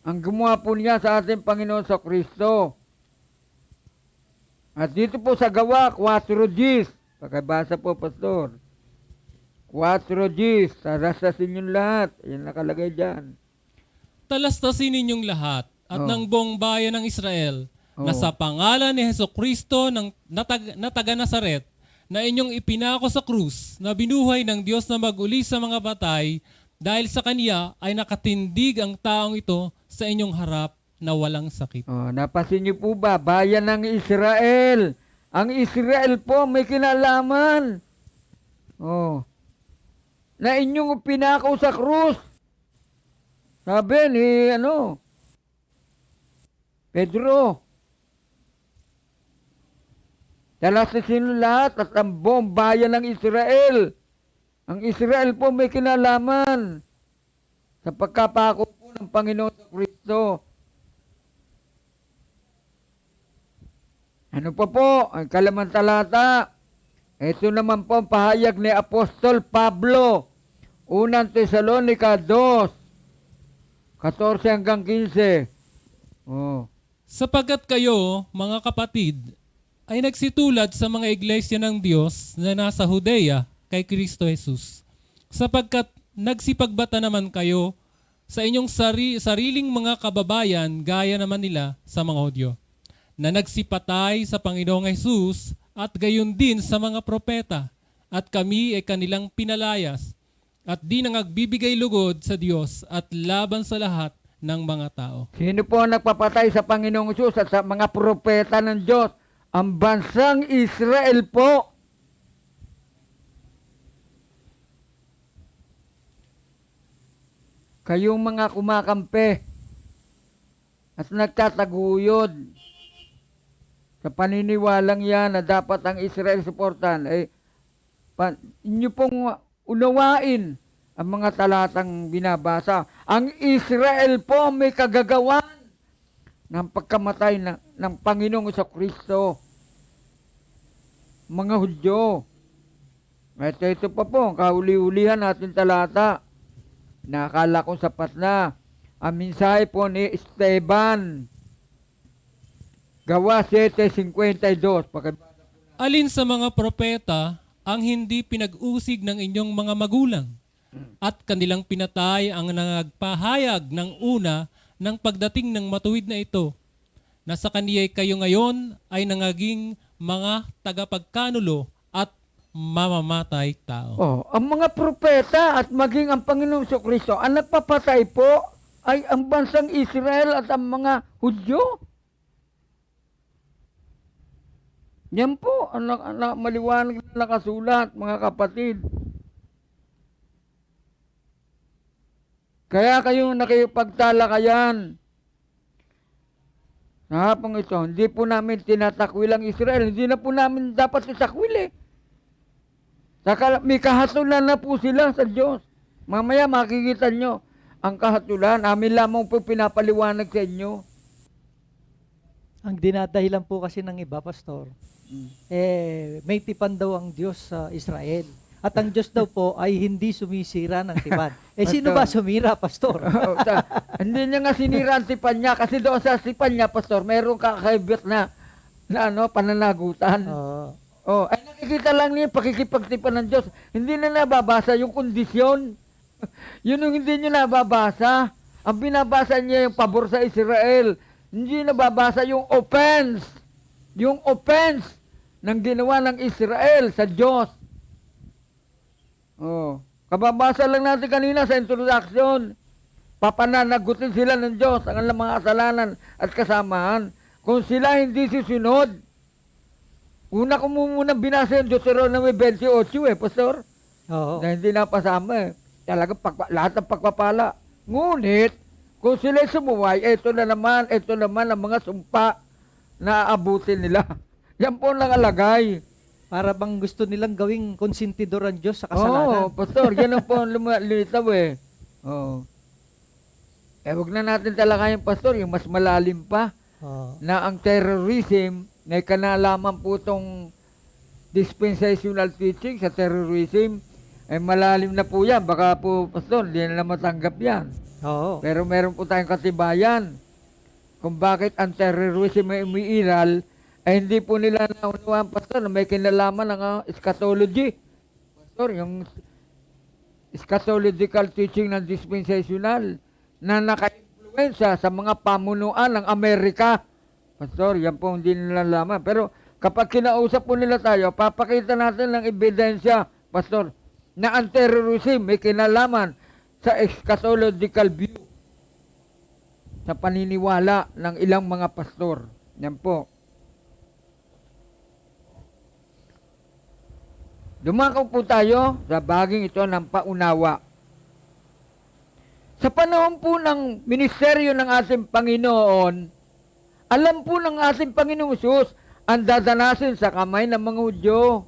ang gumawa po niya sa ating Panginoon sa Kristo. At dito po sa Gawa 4:10, pakibasa po, Pastor. 4:10, tarasasin yung lahat. Yan nakalagay dyan. Talastasin ninyong lahat at ng buong bayan ng Israel na Oh. sa pangalan ni Hesukristo ng taga-Nazaret na inyong ipinako sa krus na binuhay ng Diyos na maguli sa mga batay, dahil sa Kanya ay nakatindig ang taong ito sa inyong harap na walang sakit. Oh, napasin niyo po ba? Bayan ng Israel. Ang Israel po may kinalaman. Oh. Na inyong pinakaw sa krus. Sabi ni Pedro. Talasasin lahat at ang buong bayan ng Israel. Ang Israel po may kinalaman sa pagkapako po ng Panginoon sa Kristo. Ano pa po? Ang kalamang talata. Ito naman po ang pahayag ni Apostol Pablo. Unang Tesalonica 2. 14 hanggang 15. Oh. Sapagkat kayo, mga kapatid, ay nagsitulad sa mga iglesia ng Diyos na nasa Judea kay Kristo Jesus. Sapagkat nagsipagbata naman kayo sa inyong sariling mga kababayan gaya naman nila sa mga Hudyo, na nagsipatay sa Panginoong Jesus at gayon din sa mga propeta, at kami ay kanilang pinalayas at di nangagbibigay lugod sa Diyos at laban sa lahat ng mga tao. Sino po ang nagpapatay sa Panginoong Hesus at sa mga propeta ng Diyos? Ang bansang Israel po. Kayong mga kumakampi at nagtataguyod sa paniniwalang yan na dapat ang Israel suportan, inyo pong unawain ang mga talatang binabasa. Ang Israel po may kagagawan ng pagkamatay ng Panginoong Kristo. Mga Hudyo. Ito pa po, kahuli-hulihan natin talata. Nakala kong sapat na. Ang mensahe po ni Esteban. Gawa 7:52. Alin sa mga propeta ang hindi pinag-usig ng inyong mga magulang at kanilang pinatay ang nagpahayag ng una ng pagdating ng matuwid na ito, na sa kaniya'y kayo ngayon ay nangaging mga tagapagkanulo at mamamatay tao. Ang mga propeta at maging ang Panginoong Kristo, ang nagpapatay po ay ang bansang Israel at ang mga Hudyo. Yan po ang maliwanag na nakasulat, mga kapatid. Kaya kayong nakipagtalakayan. Sa hapong ito, hindi po namin tinatakwil ang Israel. Hindi na po namin dapat itakwil eh. May kahatulan na po sila sa Diyos. Mamaya makikita nyo ang kahatulan. Amin lamang po pinapaliwanag sa inyo. Ang dinadahilan po kasi ng iba, Pastor, may tipan daw ang Diyos sa Israel. At ang Diyos daw po ay hindi sumisira ng tipan. Sino ba sumira, Pastor? Hindi niya nga sinira ang tipan niya kasi doon sa tipan niya, Pastor, mayroong kakahibit na pananagutan. Ay nakikita lang niya pakikipagtipan ng Diyos. Hindi na nababasa yung kondisyon. Yun yung hindi niya nababasa. Ang binabasa niya yung pabor sa Israel. Hindi nababasa yung offense. Yung offense ng ginawa ng Israel sa Diyos. Kababasa lang natin kanina sa introduction. Papananagutin sila ng Diyos ang mga kasalanan at kasamahan. Kung sila hindi susunod, una ko muna binasa yung Deuteronomy 28 Pastor. Oo. Na hindi napasama Talaga lahat ng pagpapala. Ngunit, kung sila sumuway, ito naman ang mga sumpa na aabutin nila. Yan po ang nakalagay. Para bang gusto nilang gawing konsentidor ang Diyos sa kasalanan. Pastor, yan ang po ang lumitaw wag na natin talaga yung Pastor, yung mas malalim pa, na ang terrorism, na kanalaman po itong dispensational teaching sa terrorism, ay malalim na po yan. Baka po, Pastor, hindi na matanggap yan. Oo. Pero meron po tayong katibayan kung bakit ang terrorism ay umiiral, ay hindi po nila naunawaan, Pastor, na may kinalaman ng eschatology. Pastor, yung eschatological teaching ng dispensational na naka-influensya sa mga pamunuan ng Amerika. Pastor, yan po hindi nila nalaman. Pero kapag kinausap po nila tayo, papakita natin ng ebidensya, Pastor, na ang terrorism may kinalaman sa eschatological view, sa paniniwala ng ilang mga pastor. Yan po. Dumako po tayo sa baging ito ng paunawa. Sa panahon po ng ministeryo ng ating Panginoon, alam po ng ating Panginoong Hesus ang dadanasin sa kamay ng mga Hudyo.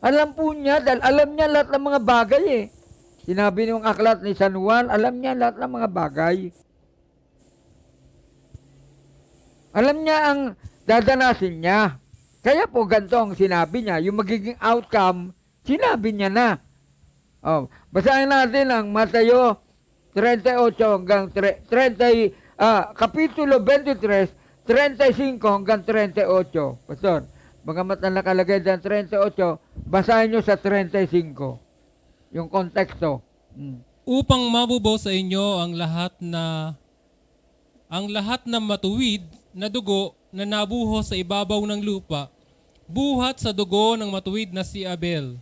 Alam po niya, dahil alam niya lahat ng mga bagay Sinabi niyong aklat ni San Juan, alam niya lahat ng mga bagay. Alam niya ang dadanasin niya. Kaya po ganito ang sinabi niya, yung magiging outcome, sinabi niya na. Basahin natin ang Mateo 38 hanggang Kapitulo 23, 35 hanggang 38. Pastor, bagamat na nakalagay dyan 38, basahin nyo sa 35. Yung konteksto. Upang mabubaw sa inyo ang lahat na matuwid na dugo na nabuho sa ibabaw ng lupa, buhat sa dugo ng matuwid na si Abel,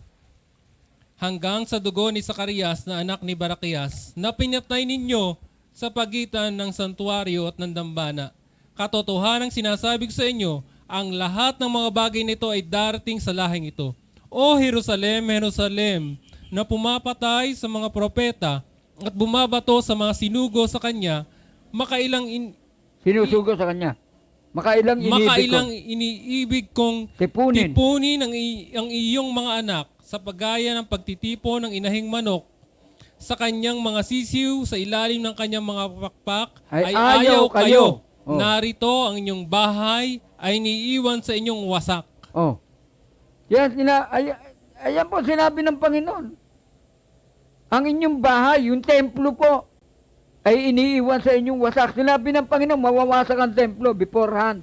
hanggang sa dugo ni Zacarias na anak ni Barakias, na pinatay ninyo sa pagitan ng santuario at ng dambana. Katotohanang sinasabi ko sa inyo, ang lahat ng mga bagay nito ay darating sa lahing ito. O Jerusalem, Jerusalem, na pumapatay sa mga propeta at bumabato sa mga sinugo sa kanya, Sinusugo sa kanya. Makailang iniibig kong tipunin ang iyong mga anak sa pagaya ng pagtitipo ng inahing manok sa kanyang mga sisiw sa ilalim ng kanyang mga pakpak ay ayaw kayo. Oh. Narito ang inyong bahay ay niiwan sa inyong wasak. Oh. Yan, ayan po sinabi ng Panginoon. Ang inyong bahay, yung templo po, ay iniiwan sa inyong wasak. Sinabi ng Panginoon, mawawasak ang templo beforehand.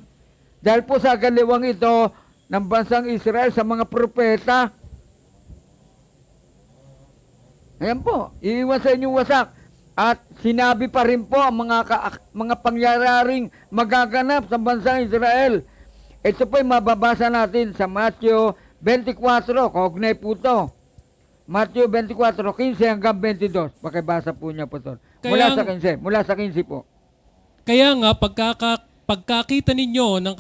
Dahil po sa galiwang ito ng bansang Israel sa mga propeta. Ayan po, iiwan sa inyong wasak. At sinabi pa rin po ang mga pangyayaring magaganap sa bansang Israel. Ito po ay mababasa natin sa Matthew 24, kaugnay po ito. Matthew 24, 15 hanggang 22. Pakibasa po niya po ito. Mula sa 15 po. Kaya nga, pagkakita ninyo ng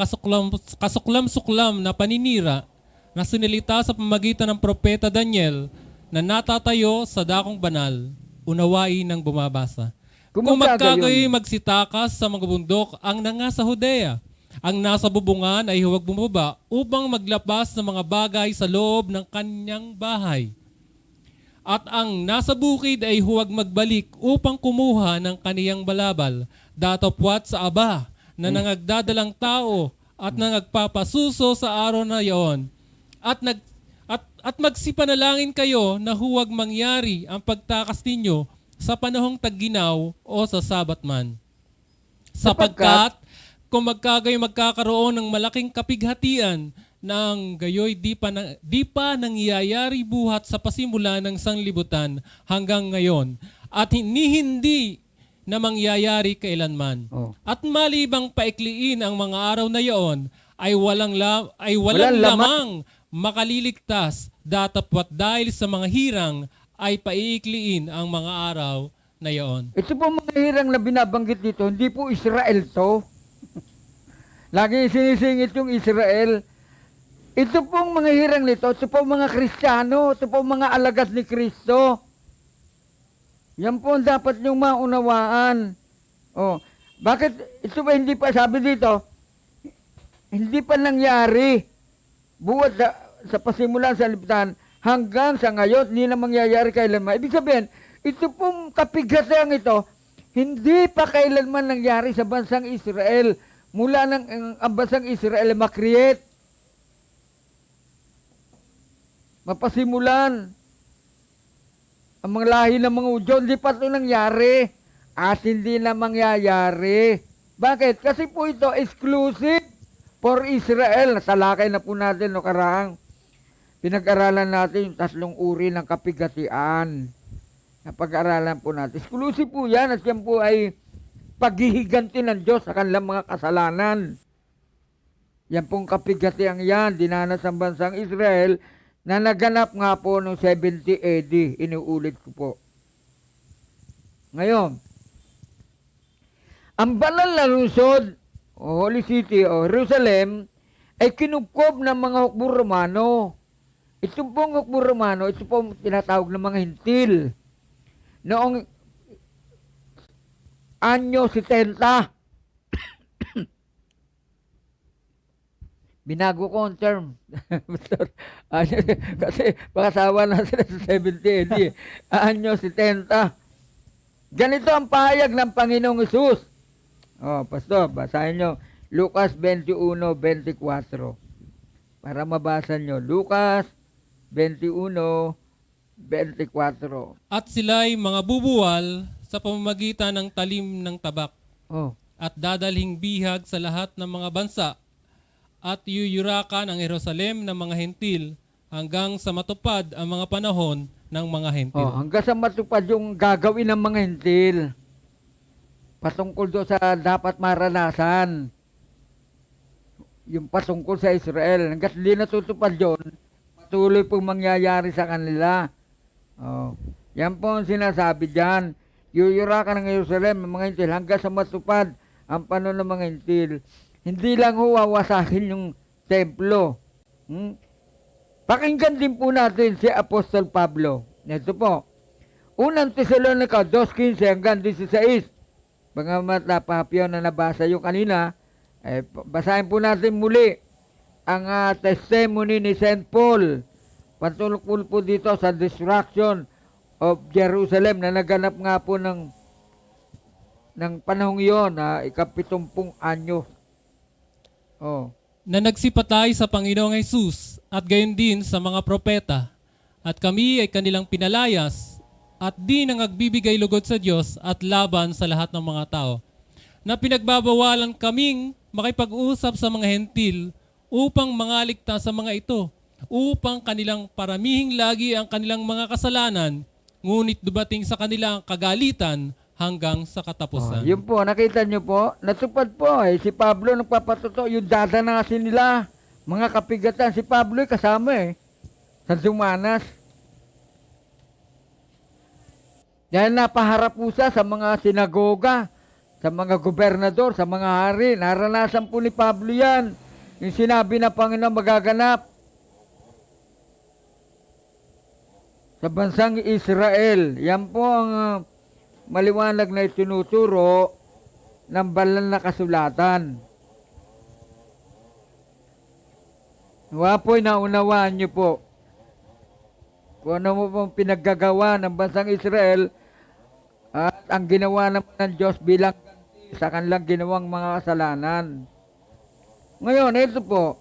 kasuklam-suklam na paninira na sinilita sa pamagitan ng propeta Daniel na natatayo sa dakong banal, unawain ng bumabasa. Kung magkagayoy magsitakas sa mga bundok ang nasa Judea, ang nasa bubungan ay huwag bumaba upang maglabas ng mga bagay sa loob ng kanyang bahay. At ang nasa bukid ay huwag magbalik upang kumuha ng kaniyang balabal, datapwat sa aba na nangagdadalang tao at nangagpapasuso sa araw na iyon. At magsipanalangin kayo na huwag mangyari ang pagtakas ninyo sa panahong tagginaw o sa sabat man. Sapagkat kung magkakaroon ng malaking kapighatian nang gayoy di pa nangyayari buhat sa pasimula ng sanglibutan hanggang ngayon at hindi na mangyayari kailanman. Oh. At malibang paikliin ang mga araw na iyon ay walang lamang makaliligtas datapwat dahil sa mga hirang ay paiikliin ang mga araw na iyon. Ito po mga hirang na binabanggit dito, hindi po Israel to. Lagi sinisingit yung Israel. Ito pong mga hirang nito, ito pong mga Kristiyano, ito pong mga alagad ni Kristo. Yan po ang dapat niyong maunawaan. Oh, bakit ito ba hindi pa, sabi dito, hindi pa nangyari buhat sa pasimulan sa lipunan hanggang sa ngayon, hindi na mangyayari kailanman. Ibig sabihin, ito pong kapighatian ito, hindi pa kailanman nangyari sa bansang Israel. Mula nang ang bansang Israel makreate, mapasimulan ang mga lahi ng mga Udyo, hindi pa ito nangyari at hindi na mangyayari. Bakit? Kasi po ito exclusive for Israel. Nasalakay na po natin no karaang pinag-aralan natin yung 3 uri ng kapighatian. Napag-aralan po natin. Exclusive po yan at yan po ay paghihiganti ng Diyos sa kanilang mga kasalanan. Yan pong kapighatian yan, dinanas ang bansang Israel na naganap nga po noong 70 AD. Inuulit ko po. Ngayon, ang banal na lungsod, o Holy City, o Jerusalem, ay kinubkob ng mga hukbo Romano. Ito pong hukbo Romano, ito pong tinatawag ng mga hintil. Noong anyo 70, binago ko ang term. Kasi pakasawa na sila sa 70 AD. Anyo 70. Ganito ang pahayag ng Panginoong Hesus. Oh, Pastor, basahin nyo. Lucas 21:24. Para mabasa nyo. Lucas 21:24. At sila'y mga bubuwal sa pamamagitan ng talim ng tabak Oh. at dadalhing bihag sa lahat ng mga bansa at yuyurakan ang Jerusalem ng mga hentil hanggang sa matupad ang mga panahon ng mga hentil. Oh, hanggang sa matupad yung gagawin ng mga hentil. Patungkol doon sa dapat maranasan. Yung patungkol sa Israel. Hanggang hindi natutupad yun, patuloy pong mangyayari sa kanila. Oh. Yan po ang sinasabi dyan. Yuyurakan ng Jerusalem ng mga hentil hanggang sa matupad ang panahon ng mga hentil. Hindi lang huwawasakin yung templo. Pakinggan din po natin si Apostol Pablo. Ito po. Unang Tesalonica 2:15 hanggang 16. Bagamat napapyaw na nabasa yung kanina, basahin po natin muli ang testimony ni St. Paul. Patungkol po dito sa destruction of Jerusalem na naganap nga po ng panahong iyon na ika-70 anyo. Oh. Na nagsipatay sa Panginoong Hesus at gayon din sa mga propeta, at kami ay kanilang pinalayas at di nang nagbibigay lugod sa Diyos at laban sa lahat ng mga tao, na pinagbabawalan kaming makipag-usap sa mga hentil upang mangaligtas sa mga ito, upang kanilang paramihing lagi ang kanilang mga kasalanan, ngunit dumating sa kanila ang kagalitan hanggang sa katapusan. Yun po, nakita nyo po, natupad po si Pablo nagpapatuto, yung dadanasin nila, mga kapigatan, si Pablo kasama sa Dumanas. Dahil napaharap po siya sa mga sinagoga, sa mga gobernador, sa mga hari, naranasan po ni Pablo yan, yung sinabi na Panginoon magaganap sa bansang Israel. Yan po ang maliwanag na itinuturo ng banal na kasulatan. Nawa po'y naunawaan niyo po kung ano mo pong pinaggagawa ng bansang Israel at ang ginawa naman ng Diyos bilang ganti sa kanilang ginawang mga kasalanan. Ngayon, ito po,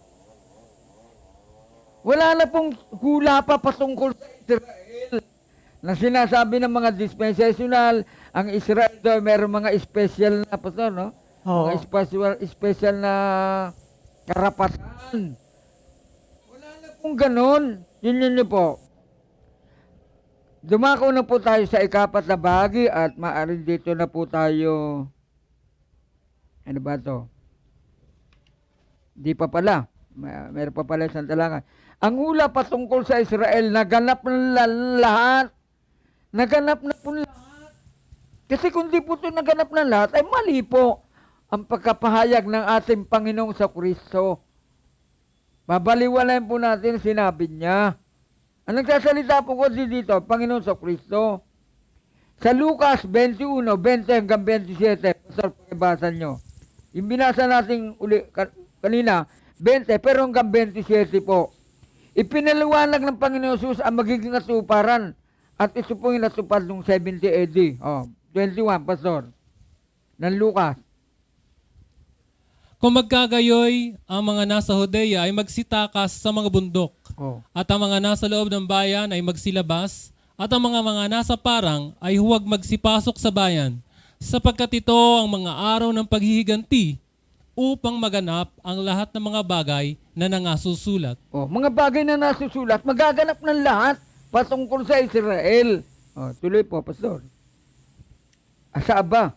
wala na pong hula pa patungkol sa Israel na sinasabi ng mga dispensational, ang Israel daw mayroong mga special na pastor, no? Oo. Mga special na karapatan. Wala na pong ganun. Yun po. Dumako na po tayo sa ikapat na bahagi at maaring dito na po tayo, ano ba to? Di pa pala. Meron pa pala isang talaga. Ang hula patungkol sa Israel, naganap na lahat. Naganap na po lahat. Kasi kung di po ito naganap na lahat, ay mali po ang pagkapahayag ng ating Panginoong sa Kristo. Babaliwalain po natin sinabi niya. Ang nagsasalita po ko dito, Panginoon sa Kristo. Sa Lucas 21, 20 hanggang 27, pastor, pakibasa nyo. Yung binasa natin uli kanina, 20, pero hanggang 27 po. Ipinaliwanag ng Panginoon Jesus ang magiging katuparan at ito po yung natupad noong 70 AD. 21, pastor, ng Lucas. Kung magkagayoy, ang mga nasa Hodea ay magsitakas sa mga bundok, at ang mga nasa loob ng bayan ay magsilabas, at ang mga nasa parang ay huwag magsipasok sa bayan, sapagkat ito ang mga araw ng paghihiganti, upang maganap ang lahat ng mga bagay na nangasusulat. Mga bagay na nasusulat, magaganap ng lahat patungkol sa Israel. Tuloy po, pastor. Asa ba?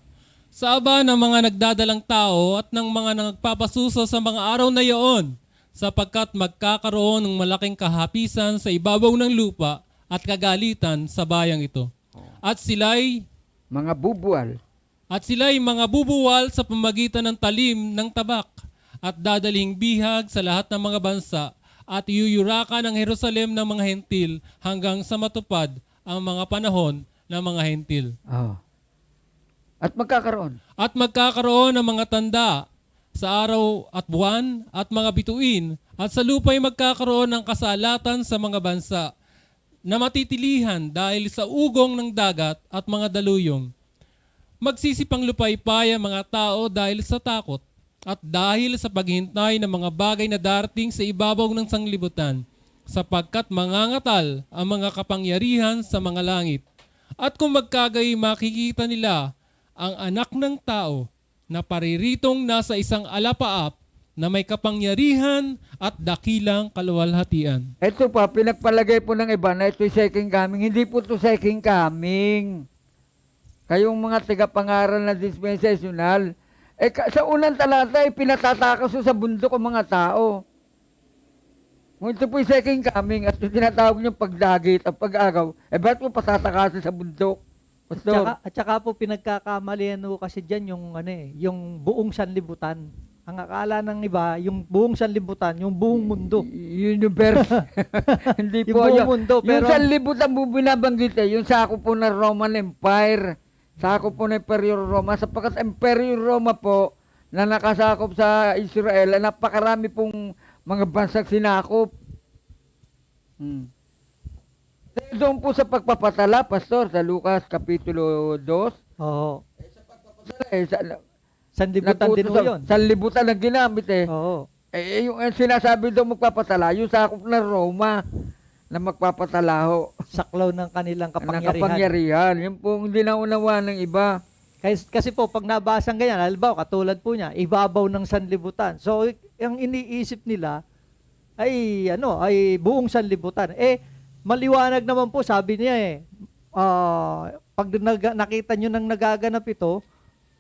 Sa aba ng mga nagdadalang tao at ng mga nagpapasuso sa mga araw na iyon, sapagkat magkakaroon ng malaking kahapisan sa ibabaw ng lupa at kagalitan sa bayang ito. At sila'y mga bubuwal sa pamagitan ng talim ng tabak at dadaling bihag sa lahat ng mga bansa at yuyurakan ang Jerusalem ng mga hentil hanggang sa matupad ang mga panahon ng mga hentil. At magkakaroon ng mga tanda sa araw at buwan at mga bituin at sa lupa'y magkakaroon ng kasalatan sa mga bansa na matitilihan dahil sa ugong ng dagat at mga daluyong. Magsisipang lupaypay ang mga tao dahil sa takot at dahil sa paghintay ng mga bagay na darating sa ibabaw ng sanglibutan, sapagkat mangangatal ang mga kapangyarihan sa mga langit At kung magkagayoy makikita nila ang anak ng tao na pariritong nasa isang alapaap na may kapangyarihan at dakilang kaluwalhatian. Ito pa, pinagpalagay po ng iba na ito'y second coming. Hindi po ito second coming. Kayong mga tigapangaral na dispensational, sa unang talata, pinatatakas sa bundok ang mga tao. Kung ito po'y second coming at yung tinatawag niyong pagdagit at pag-agaw, ba't mo patatakasin sa bundok? Pastor. At saka po pinagkakamalian ho kasi diyan yung buong sanlibutan. Ang akala ng iba, yung buong sanlibutan, yung buong mundo. Universe. Hindi Yung po buong yun. mundo, Yung pero- sanlibutan po binabanggit yung sakop po ng Roman Empire. Sakop po ng Imperyo Roma. Sapagkat Imperyo Roma po, na nakasakop sa Israel, napakarami pong mga bansang sinakop. Doon po sa pagpapatala, Pastor, sa Lucas Kapitulo 2, Oo. sa, Sanlibutan din ho yun. sanlibutan ang ginamit Oo. yung sinasabi daw magpapatala, yung sakop ng Roma na magpapatala ho. Saklaw ng kanilang Ang kapangyarihan. kapangyarihan. Yung pong hindi naunawa ng iba. Kasi po, pag nabasang ganyan, halimbawa, katulad po niya, ibabaw ng sanlibutan. So, ang iniisip nila ay buong sanlibutan. Maliwanag naman po, sabi niya pag nakita nyo nang nagaganap ito,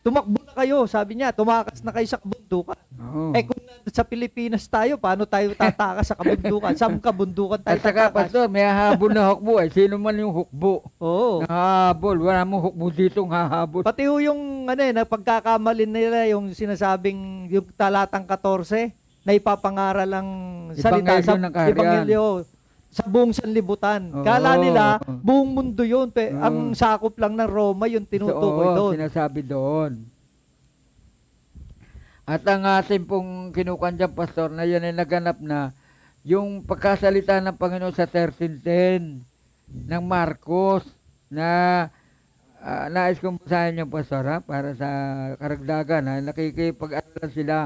tumakbo na kayo, sabi niya, tumakas na kayo sa kabundukan. Oo. Kung sa Pilipinas tayo, paano tayo tatakas sa kabundukan? Saan kabundukan tayo At saka, tatakas? Pastor, may hahabol na hukbo. Sino man yung hukbo? Oo. Hahabol. Wala mong hukbo ditong hahabol. Pati ho yung na pagkakamalin nila yung sinasabing yung talatang 14 na ipapangaral ang salita Ebanghelyo ng kaharian. Ebanghelyo sa buong sanlibutan. Oo. Kala nila buong mundo yun. Ang sakop lang ng Roma yung tinutukoy Oo, doon. sinasabi doon. At ang ating pong kinukuhan dyan, Pastor, na yan ay naganap na yung pagkasalita ng Panginoon sa 13:10 ng Marcos na nais kong basahin yung Pastor, para sa karagdagan, nakikipag-aralan sila.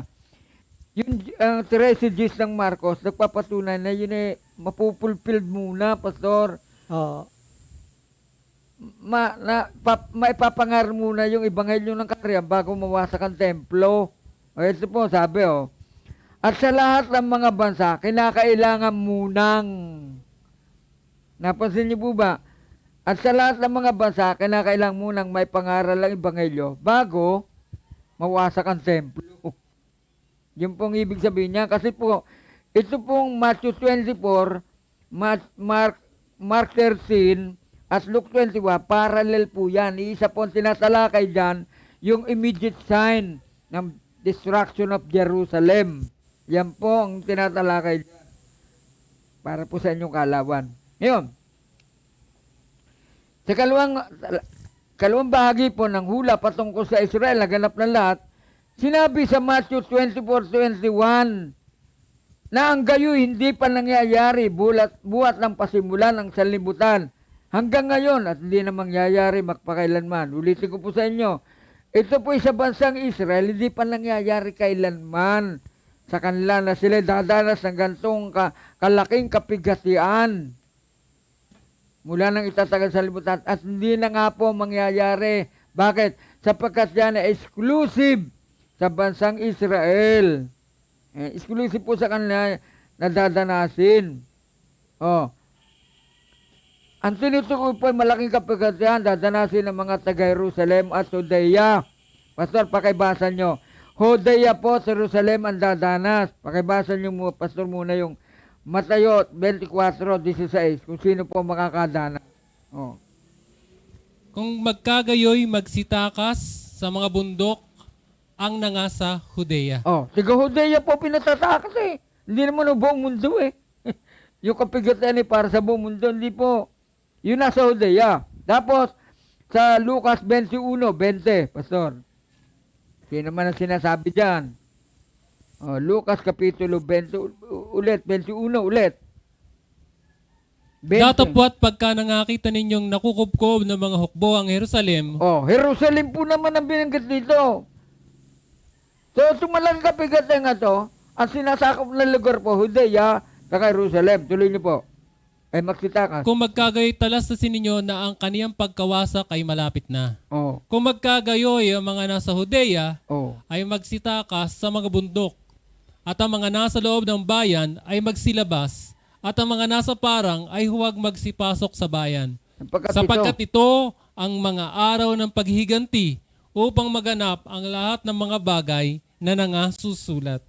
Yung 13 Gs ng Marcos, nagpapatunay na yun mapupulfilled muna, Pastor. Oo. Maipapangar muna yung ebanghelyo ng kaharian bago mawasak ang templo. Ito po, sabi at sa lahat ng mga bansa, kinakailangan munang, napansin niyo po ba? At sa lahat ng mga bansa, kinakailangan munang may pangaral ang ebanghelyo bago mawasak ang templo. Yun pong ibig sabihin niya. Kasi po, ito pong Matthew 24, Mark 13, at Luke 21, parallel po yan. Iisa po ang tinatalakay dyan, yung immediate sign ng destruction of Jerusalem. Yan po ang tinatalakay dyan. Para po sa inyong kalawan. Ngayon, sa kalawang bahagi po ng hula patungkol sa Israel, naganap na lahat, sinabi sa Matthew 24:21 na ang gayoy hindi pa nangyayari buhat ng pasimulan ng sanlibutan hanggang ngayon at hindi na mangyayari magpakailanman. Ulitin ko po sa inyo, ito po sa bansang Israel, hindi pa nangyayari kailanman sa kanila na sila dadanas ng gantong kalaking kapigatian mula ng itatagal sa libutan at hindi na nga po mangyayari. Bakit? Sapagkat yan ay exclusive sa bansang Israel. Exclusive po sa kanila nadadanasin. Ang tinutukoy po ay malaking kapigatian dadanasin ng mga taga-Jerusalem at Judea. Pastor, pakibasa nyo. Judea po, Jerusalem ang dadanas. Pakibasa nyo mo, Pastor, muna yung Mateo 24:16 kung sino po makakadanas. Kung magkagayoy magsitakas sa mga bundok ang nangasa Judea. Tiga Judea po pinatatakas Hindi naman ang buong mundo Yung kapigatian para sa buong mundo, hindi po. Yun nasa Judea. Tapos, sa Lucas 21:20, Pastor. Sino man ang sinasabi dyan? Lucas Kapitulo 20 ulit, 21 ulit. 20. Datapwat pagka nangakita ninyong nakukubkob ng mga hukbo ang Jerusalem, Jerusalem po naman ang binanggit dito. So, tumalang kapigatian nga to, ang sinasakop ng lugar po, Judea, saka Jerusalem. Tuloy niyo po. Ay magsitakas. Kung magkagayoy talastasin ninyo na ang kaniyang pagkawasak ay malapit na. Oh, Kung magkagayoy ang mga nasa Judea oh. ay magsitakas sa mga bundok, at ang mga nasa loob ng bayan ay magsilabas, at ang mga nasa parang ay huwag magsipasok sa bayan. Sapagkat ito ang mga araw ng paghihiganti upang maganap ang lahat ng mga bagay na nangasusulat.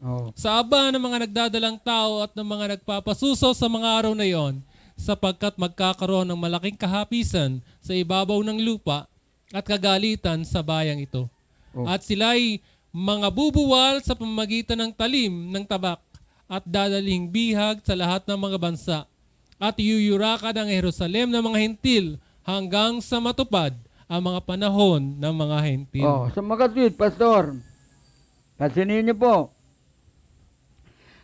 Oh. Sa aba ng mga nagdadalang tao at ng mga nagpapasuso sa mga araw na iyon, sapagkat magkakaroon ng malaking kahapisan sa ibabaw ng lupa at kagalitan sa bayang ito. Oh. At sila'y mga bubuwal sa pamamagitan ng talim ng tabak at dadaling bihag sa lahat ng mga bansa. At yuyurakan ang Jerusalem ng mga hentil hanggang sa matupad ang mga panahon ng mga hentil. Oh, sa mga kapatid, Pastor, pansinin niyo po,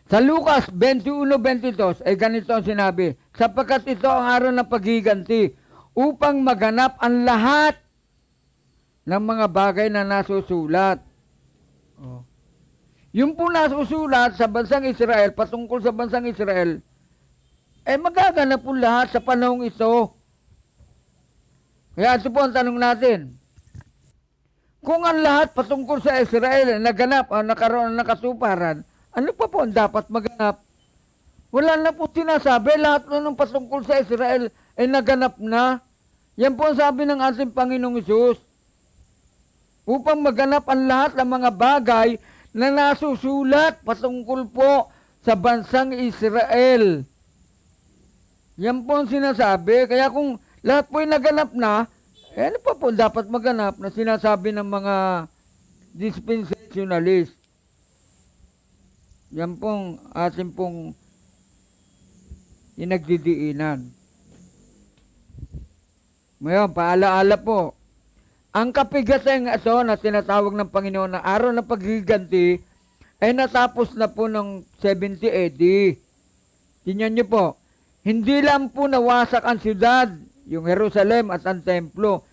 sa Lucas 21:22 ay ganito ang sinabi, sapagkat ito ang araw ng paghiganti upang maganap ang lahat ng mga bagay na nasusulat. Oh. Yung po nasusulat sa bansang Israel, patungkol sa bansang Israel, ay magaganap po lahat sa panahong ito. Kaya ito po ang tanong natin. Kung ang lahat patungkol sa Israel ay naganap, nakaroon ng nakasuparan, ano pa po ang dapat maganap? Wala na po sinasabi. Lahat na ng patungkol sa Israel ay naganap na. Yan po ang sabi ng ating Panginoong Hesus. Upang maganap ang lahat ng mga bagay na nasusulat patungkol po sa bansang Israel. Yan po ang sinasabi. Kaya kung lahat po ay naganap na, ano pa po dapat maganap na sinasabi ng mga dispensationalist? Yan pong ating pong inagdidiinan. Ngayon, paalaala po, ang kapigasan ito na tinatawag ng Panginoon na araw ng paghiganti ay natapos na po ng 70 AD. Tingnan niyo po, hindi lang po nawasak ang siyudad, yung Jerusalem at ang templo,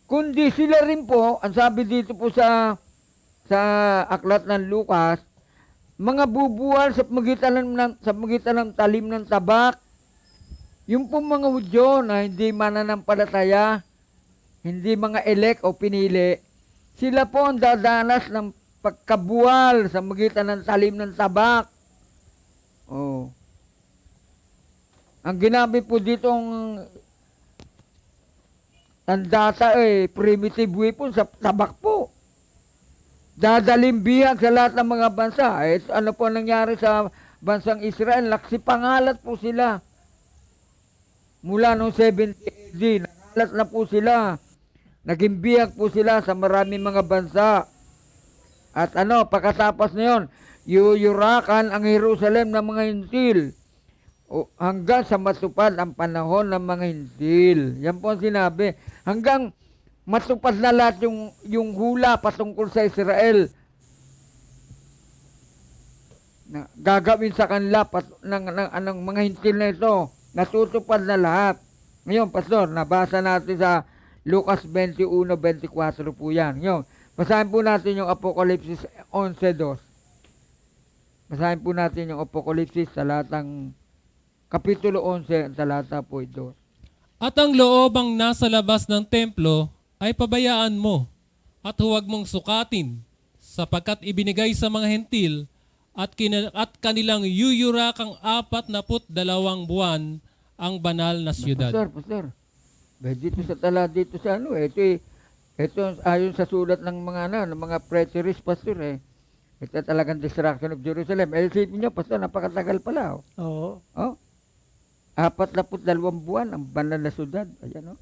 kundi sila rin po, ang sabi dito po sa aklat ng Lucas, mga bubuwal sa magitan ng talim ng tabak. Yung pong mga Hudyo na hindi mananampalataya, hindi mga elect o pinili, sila po ang dadanas ng pagkabuwal sa magitan ng talim ng tabak. Oh. Ang ginabi po ditong tandata primitive weapon sa tabak po. Dadaling bihag sa lahat ng mga bansa. Ano po nangyari sa bansang Israel? Pangalat po sila. Mula noong 70 AD, nangalat na po sila. Naging bihag po sila sa maraming mga bansa. At pagkatapos na yun, yuyurakan ang Jerusalem ng mga hintil. Hanggang sa matupad ang panahon ng mga hintil. Yan po ang sinabi. Hanggang matupad na lahat yung hula patungkol sa Israel na gagawin sa kanila ng mga hintil na ito, natutupad na lahat. Ngayon, Pastor, nabasa natin sa Lucas 21:24 po yan. Ngayon, basahin po natin yung Apokalipsis 11:2. Basahin po natin yung Apokalipsis talatang Kapitulo 11, talata po 2. At ang loob ang nasa labas ng templo ay pabayaan mo at huwag mong sukatin sapagkat ibinigay sa mga hentil at kanilang yuyurakang 42 buwan ang banal na siyudad. Pastor. Dito sa dito sa ito ayon sa sulat ng mga preterists, Pastor Ito talagang destruction of Jerusalem. Isipin niyo, Pastor, napakatagal pala. Oo. 42 buwan ang banal na siyudad. Ayan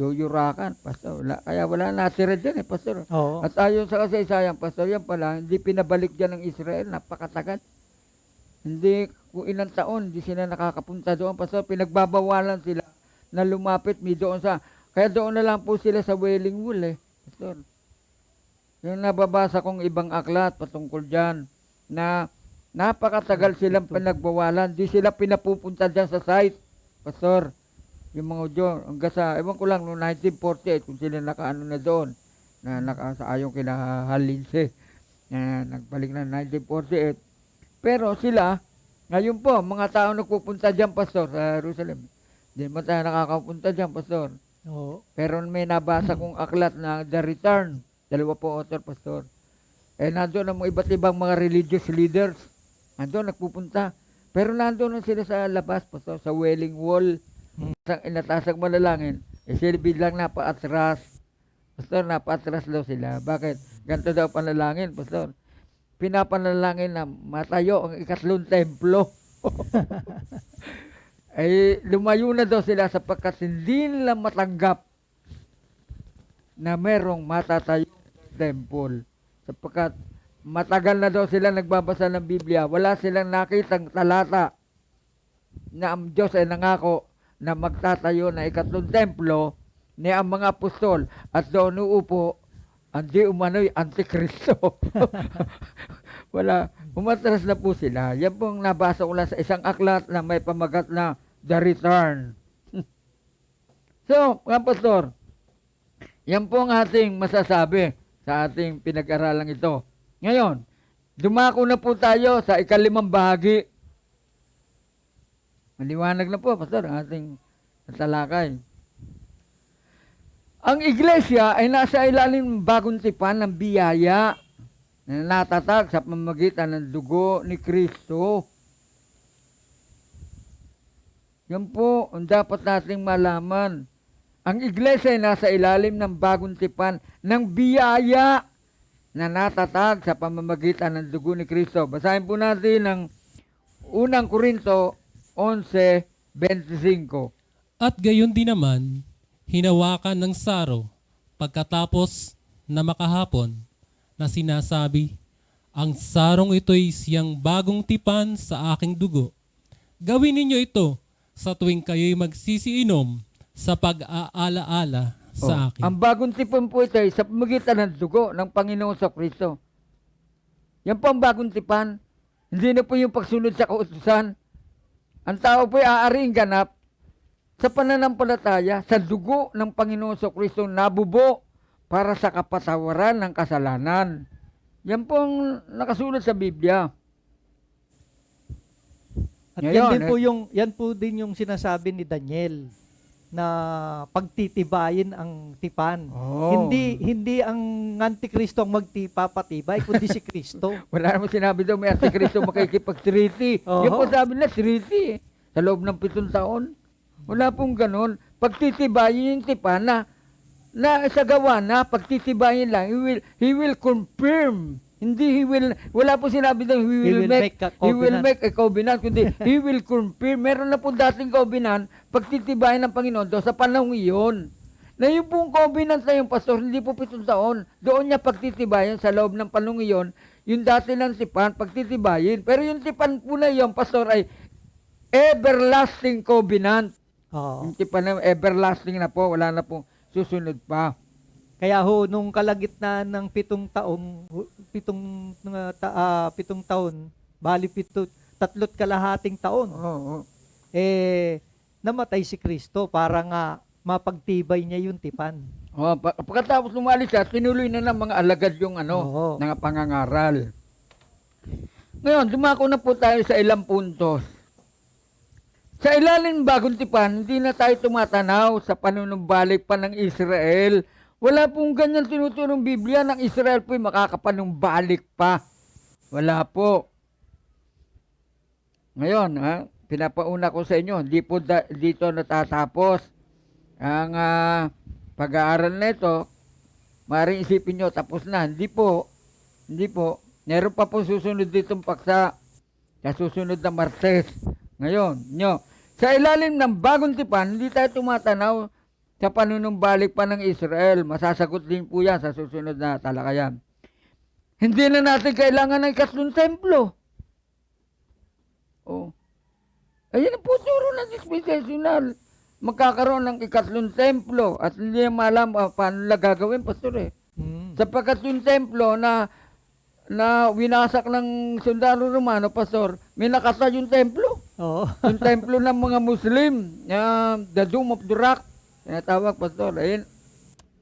yuyurakan, Pastor. Kaya wala natira dyan Pastor. Oo. At ayon sa kasaysayan, Pastor, yan pala, hindi pinabalik dyan ng Israel, napakatagal. Hindi, kung ilang taon, hindi sila nakakapunta doon, Pastor. Pinagbabawalan sila na lumapit doon kaya doon na lang po sila sa Wailing Wall, Pastor. Yung nababasa kong ibang aklat patungkol dyan, na napakatagal silang pinagbawalan, di sila pinapupunta dyan sa site, Pastor. Yung mga Hudyo, hanggang sa, ewan ko lang, noong 1948, kung sila nakaano na doon, na nakasayong kina Halinse, na nagbalik na 1948. Pero sila, Ngayon po, mga tao nagpupunta dyan, Pastor, sa Jerusalem. Hindi mo tayo nakakapunta dyan, Pastor. Oo. Pero may nabasa kong aklat na The Return. 2 po author, Pastor. Nandoon ang mga iba't ibang mga religious leaders. Nandoon, nagpupunta. Pero nandoon na sila sa labas, Pastor, sa Wailing Wall. Sa inatasang manalangin. Sila biglang napaatras. Pastor, napaatras daw sila. Bakit? Ganito daw panalangin, Pastor. Pinapanalangin na matayo ang ikatlong templo. Lumayo na daw sila sapagkat hindi nila matanggap na merong matatayong temple. Sapagkat matagal na daw sila nagbabasa ng Biblia, wala silang nakitang talata na ang Diyos ay nangako na magtatayo na ikatlong templo ni ang mga apostol at doon uupo ang di umano'y Antikristo. Wala, umatras na po sila. Yan pong nabasa ko lang sa isang aklat na may pamagat na The Return. So, mga pastor, yan po ang ating masasabi sa ating pinag-aralan ito. Ngayon, dumako na po tayo sa ikalimang bahagi. Maliwanag na po, pastor, ang ating talakay. Ang iglesia ay nasa ilalim ng bagong tipan ng biyaya na natatag sa pamamagitan ng dugo ni Kristo. Yan po ang dapat nating malaman. Ang iglesia ay nasa ilalim ng bagong tipan ng biyaya na natatag sa pamamagitan ng dugo ni Kristo. Basahin po natin ang 1 Korinto 11:25. At gayon din naman, hinawakan ng saro pagkatapos na makahapon na sinasabi, ang sarong ito'y siyang bagong tipan sa aking dugo. Gawin ninyo ito sa tuwing kayo'y magsisiinom sa pag-aalaala sa akin. Ang bagong tipan po ito ay sa pamamagitan ng dugo ng Panginoon sa Kristo. Yan po ang bagong tipan. Hindi na po yung pagsunod sa kautusan. Ang tao po ay aariing ganap sa pananampalataya sa dugo ng Panginoon sa Kristo nabubo para sa kapatawaran ng kasalanan. Yan po ang nakasulat sa Biblia. At Ngayon, yan po din yung sinasabi ni Daniel na pagtitibayin ang tipan. Oh. Hindi ang Antikristo ang magpapatibay, kundi si Kristo. Wala naman sinabi daw may Antikristo makikipag-treaty. Oho. Yung po sabi na treaty sa loob ng 7 taon. Wala pong ganon. Pagtitibayin yung tipan na sa gawa na, pagtitibayin lang, he will confirm. Hindi wala po sinabi daw, he will make a covenant, kundi he will confirm. Meron na po dating covenant, pagtitibayin ng Panginoon doon sa panahon iyon. Na yung pong covenant na yung pastor, hindi po 7 taon. Doon niya pagtitibayin sa loob ng panahon iyon, yung dati ng tipan, pagtitibayin. Pero yung tipan po na yung pastor ay everlasting covenant. Oo. Yung tipan na everlasting na po, wala na po susunod pa. Kaya ho, nung kalagitnaan ng 7 taon, bali 3.5 taon, Oo. namatay si Kristo para nga mapagtibay niya yung tipan. Pagkatapos lumalis siya, tinuloy na ng mga alagad yung Oo. ng pangangaral. Ngayon, dumako na po tayo sa ilang puntos. Sa ilalim ng bagong tipan, hindi na tayo tumatanaw sa panunumbalik pa ng Israel. Wala pong ganyan tinuturong Biblia ng Israel po'y makakapanumbalik pa. Wala po. Ngayon, pinapauna ko sa inyo, hindi po dito natatapos ang pag-aaral na ito. Maaaring isipin nyo, tapos na. Hindi po. Meron pa po susunod ditong paksa sa susunod na Martes. Ngayon, sa ilalim ng bagong tipan, hindi tayo tumatanaw sa panunumbalik pa ng Israel. Masasagot din po yan sa susunod na talakayan. Hindi na natin kailangan ng ikatlong templo. Ayun ang puturo ng dispensational. Magkakaroon ng ikatlong templo at hindi na malam paano nila gagawin, pastor Sapagkat yung templo na winasak ng sundalo Romano, pastor, may nakasa yung templo. Oo. Yung templo ng mga Muslim, the Dome of the Rock, tinatawag, pastor. Ayun.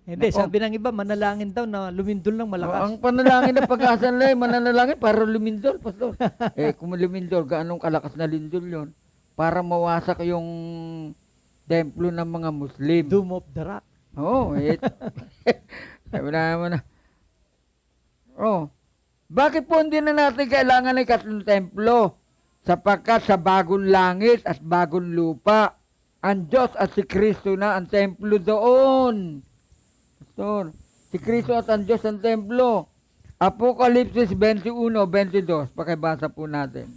Hindi, Nako. sabi ng iba, manalangin daw na lumindol ng Oh, malakas. ang panalangin ng Pag-asa nila, mananalangin para lumindol, pastor. Kung lumindol, gaanong kalakas na lindol yon? Para mawasak yung templo ng mga Muslim. Doom of the Rock. Oo, sabi naman na. Oh, bakit po hindi na natin kailangan ng ikatlong templo? Sapagkat sa bagong langit at bagong lupa, ang Diyos at si Kristo na ang templo doon. Pastor, si Kristo at ang Diyos ang templo. Apokalipsis 21:22. Pakibasa po natin.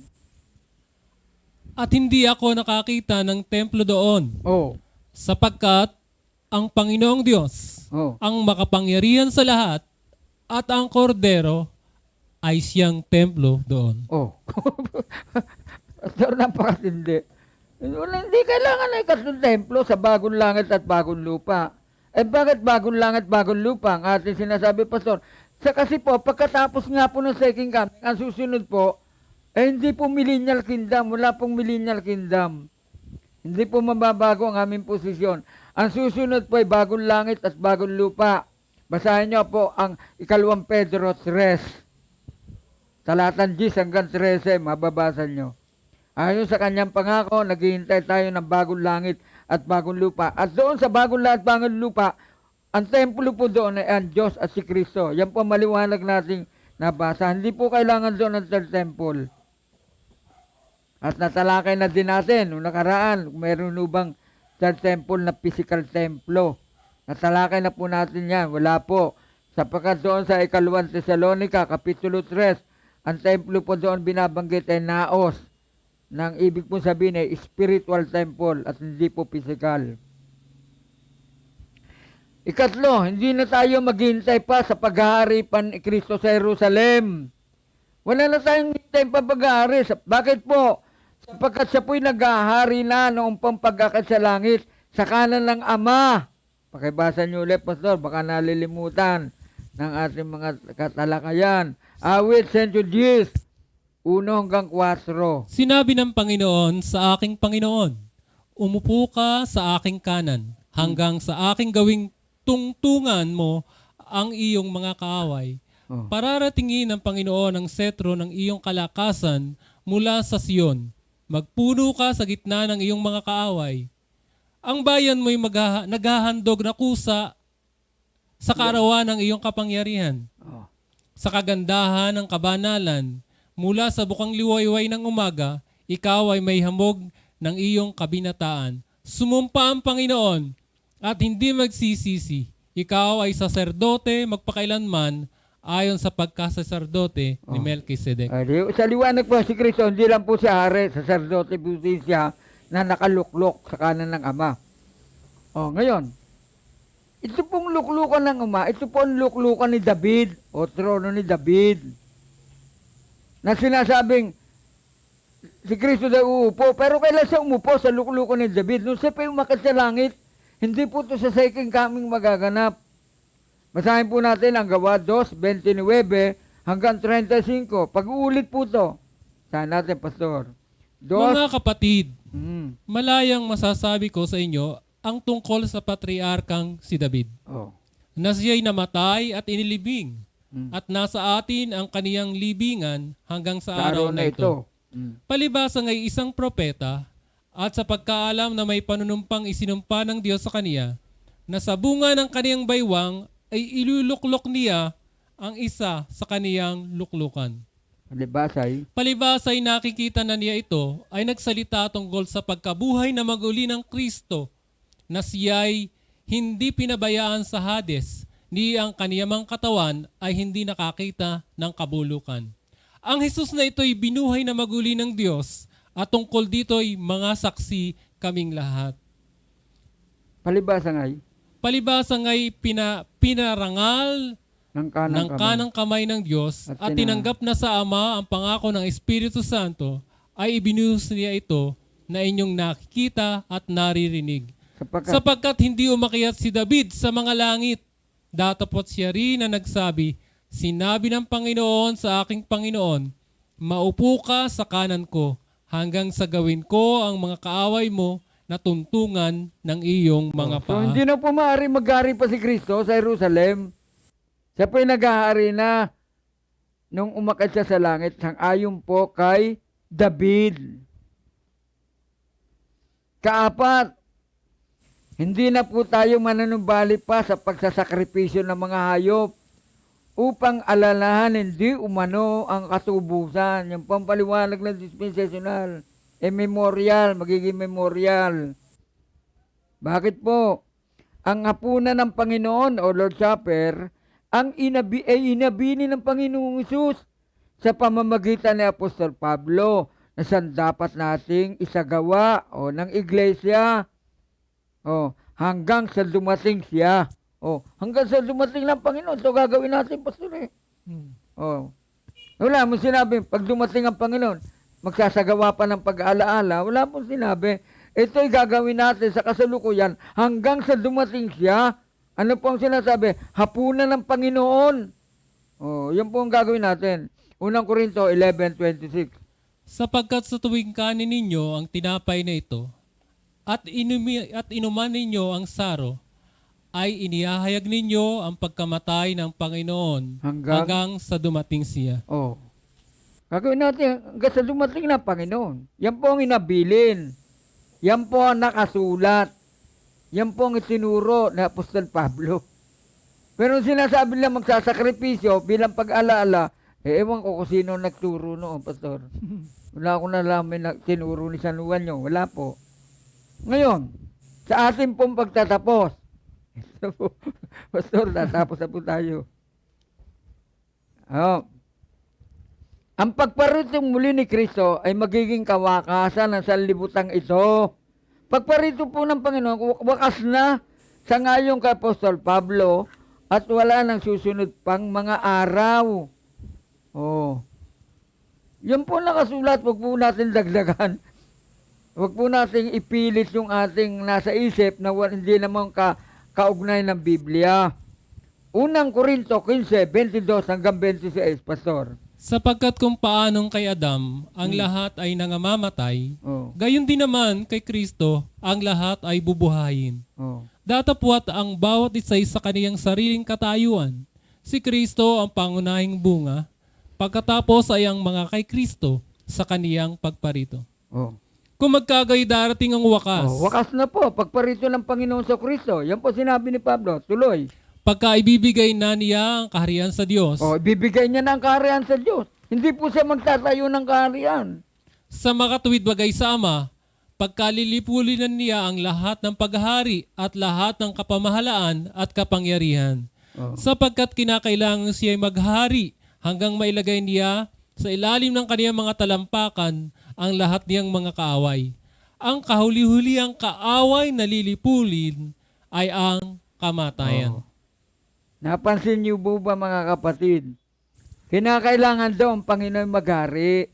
At hindi ako nakakita ng templo doon, Oh, sapagkat ang Panginoong Diyos, oh. ang makapangyarihan sa lahat, at ang kordero ay siyang templo doon. Oh. Pastor, napakatindi. Hindi kailangan na ikatlong templo sa bagong langit at bagong lupa. Bakit bagong langit, bagong lupa? Ang ating sinasabi, Pastor. Kasi po, pagkatapos nga po ng second coming, ang susunod po, hindi po millennial kingdom. Wala pong millennial kingdom. Hindi po mababago ang aming posisyon. Ang susunod po ay bagong langit at bagong lupa. Basahin niyo po ang 2 Pedro 3. Talatan 10 hanggang 13, mababasa niyo. Ayon sa kanyang pangako, naghihintay tayo ng bagong langit at bagong lupa. At doon sa bagong langit at bagong lupa, ang templo po doon ay ang Diyos at si Kristo. Yan po maliwanag nating nabasa. Hindi po kailangan doon ng third temple. At natalakay na din natin, nung nakaraan, meron bang third temple na physical templo. Natalakay na po natin yan. Wala po. Sapagkat doon sa 2 Thessalonica, Kapitulo 3, ang templo po doon binabanggit ay naos. Nang ibig po sabihin ay spiritual temple at hindi po physical. Ikatlo, hindi na tayo maghintay pa sa paghahari ni Kristo sa Jerusalem. Wala na tayong hintay pa paghahari. Bakit po? Sapagkat siya po'y naghahari na noong pampagkakit sa langit sa kanan ng Ama. Pakibasa niyo ulit, Pastor, baka nalilimutan ng ating mga katalakayan. Awit, St. Judice, 1 hanggang 4. Sinabi ng Panginoon sa aking Panginoon, umupo ka sa aking kanan hanggang sa aking gawing tungtungan mo ang iyong mga kaaway. Oh. Pararatingin ng Panginoon ang setro ng iyong kalakasan mula sa Siyon. Magpuno ka sa gitna ng iyong mga kaaway. Ang bayan mo'y naghahandog na kusa sa kaarawan ng iyong kapangyarihan. Oh. Sa kagandahan ng kabanalan, mula sa bukang liwayway ng umaga, ikaw ay may hamog ng iyong kabinataan. Sumumpa ang Panginoon at hindi magsisisi. Ikaw ay saserdote magpakailanman ayon sa pagkasaserdote ni Melchizedek. Sa liwanag po si Kristo, hindi lang po siya hari, saserdote po siya na nakaluklok sa kanan ng Ama. Ngayon, ito pong luklukan ng Ama, ito po ang luklukan ni David, o trono ni David, na sinasabing, si Kristo daw uupo, pero kailan siya umupo sa luklukan ni David? Nung siya pa umakyat sa langit, hindi po ito sa second coming magaganap. Basahin po natin ang Gawa 2:29 hanggang 35. Pag-uulit po ito. Saan natin, Pastor? Mga kapatid, Mm. malayang masasabi ko sa inyo ang tungkol sa patriarkang si David, Oh. na siya'y namatay at inilibing, Mm. at nasa atin ang kaniyang libingan hanggang sa Sa araw na ito. Mm. Palibasa nga'y isang propeta, at sa pagkaalam na may panunumpang isinumpa ng Diyos sa kaniya, na sa bunga ng kaniyang baywang ay iluluklok niya ang isa sa kaniyang luklukan. Palibasay. Palibasa ay nakikita na niya ito ay nagsalita tungkol sa pagkabuhay na maguli ng Kristo, na siya'y hindi pinabayaan sa Hades, ni ang kaniyang katawan ay hindi nakakita ng kabulukan. Ang Jesus na ito'y binuhay na maguli ng Diyos, at tungkol dito'y mga saksi kaming lahat. Palibasa ngay. Palibasa nga'y pinarangal Ng ng kanang kamay ng Diyos, At at tinanggap na sa Ama ang pangako ng Espiritu Santo, ay ibinuhos niya ito na inyong nakikita at naririnig. Sapagkat hindi umakyat si David sa mga langit, datapot siya rin na nagsabi, sinabi ng Panginoon sa aking Panginoon, maupo ka sa kanan ko, hanggang sa gawin ko ang mga kaaway mo na tuntungan ng iyong mga So, paa. hindi na po maaari maghari pa si Kristo sa Jerusalem. Siya po yung naghahari na nung umakyat siya sa langit, ayon po kay David. Kaapat, hindi na po tayo manunumbali pa sa pagsasakripisyo ng mga hayop upang alalahan hindi umano ang katubusan. Yung pampaliwanag ng dispensational. Memorial, magiging memorial. Bakit po? Ang hapunan ng Panginoon o Lord Supper, ang inabini ng Panginoong Hesus sa pamamagitan ni Apostol Pablo na saan dapat nating isagawa o ng iglesia hanggang sa dumating siya. Hanggang sa dumating ng Panginoon, ito gagawin natin, Pastor eh. Wala mo sinabi, pag dumating ang Panginoon, magsasagawa pa ng pag-aalaala, wala mo sinabi. Ito'y gagawin natin sa kasalukuyan hanggang sa dumating siya. Ano po ang sinasabi? Hapunan ng Panginoon. Yan po ang gagawin natin. Unang Korinto 11:26. Sapagkat sa tuwing kanin ninyo ang tinapay na ito, at inuman ninyo ang saro, ay inihahayag ninyo ang pagkamatay ng Panginoon hanggang sa dumating siya. Gagawin natin hanggang sa dumating ng Panginoon. Yan po ang inabilin. Yan po ang nakasulat. Yan po ang itinuro ni Apostol Pablo. Pero sinasabi lang magsasakripisyo bilang pag-alaala, ewan ko kung sino nagturo noon, Pastor. Wala akong nalaman na tinuro ni San Juan yun. Wala po. Ngayon, sa ating pong pagtatapos, Pastor, tatapos na po tayo. Ang pagparitong muli ni Kristo ay magiging kawakasan ng sanlibutan ito. Pagparito po ng Panginoon, wakas na sa ngayon kay Apostol Pablo at wala nang susunod pang mga araw. Yan po nakasulat, wag po natin dagdagan. Wag po natin ipilit yung ating nasa isip na hindi naman kaugnay ng Biblia. Unang Korinto 15:22 hanggang 26, Pastor. Sapagkat kung paanong kay Adam ang lahat ay nangamamatay, gayon din naman kay Kristo ang lahat ay bubuhayin. Datapwat ang bawat isa'y sa kaniyang sariling katayuan. Si Kristo ang pangunahing bunga, pagkatapos ay ang mga kay Kristo sa kaniyang pagparito. Kung magkagay darating ang wakas, Wakas na po, pagparito ng Panginoon sa Kristo. Yan po sinabi ni Pablo, tuloy. pagka ibibigay na niya ang kaharian sa Diyos, Ibibigay niya ng kaharian sa Diyos. Hindi po siya magtatayo ng kaharian. sa makatuwid bagay sa Ama, pagkalilipulinan niya ang lahat ng paghahari at lahat ng kapamahalaan at kapangyarihan. Sapagkat kinakailangan siya maghari hanggang mailagay niya sa ilalim ng kaniyang mga talampakan ang lahat niyang mga kaaway. Ang kahuli-huliang kaaway na lilipulin ay ang kamatayan. Napansin niyo po ba mga kapatid? Kinakailangan daw ang Panginoon maghari.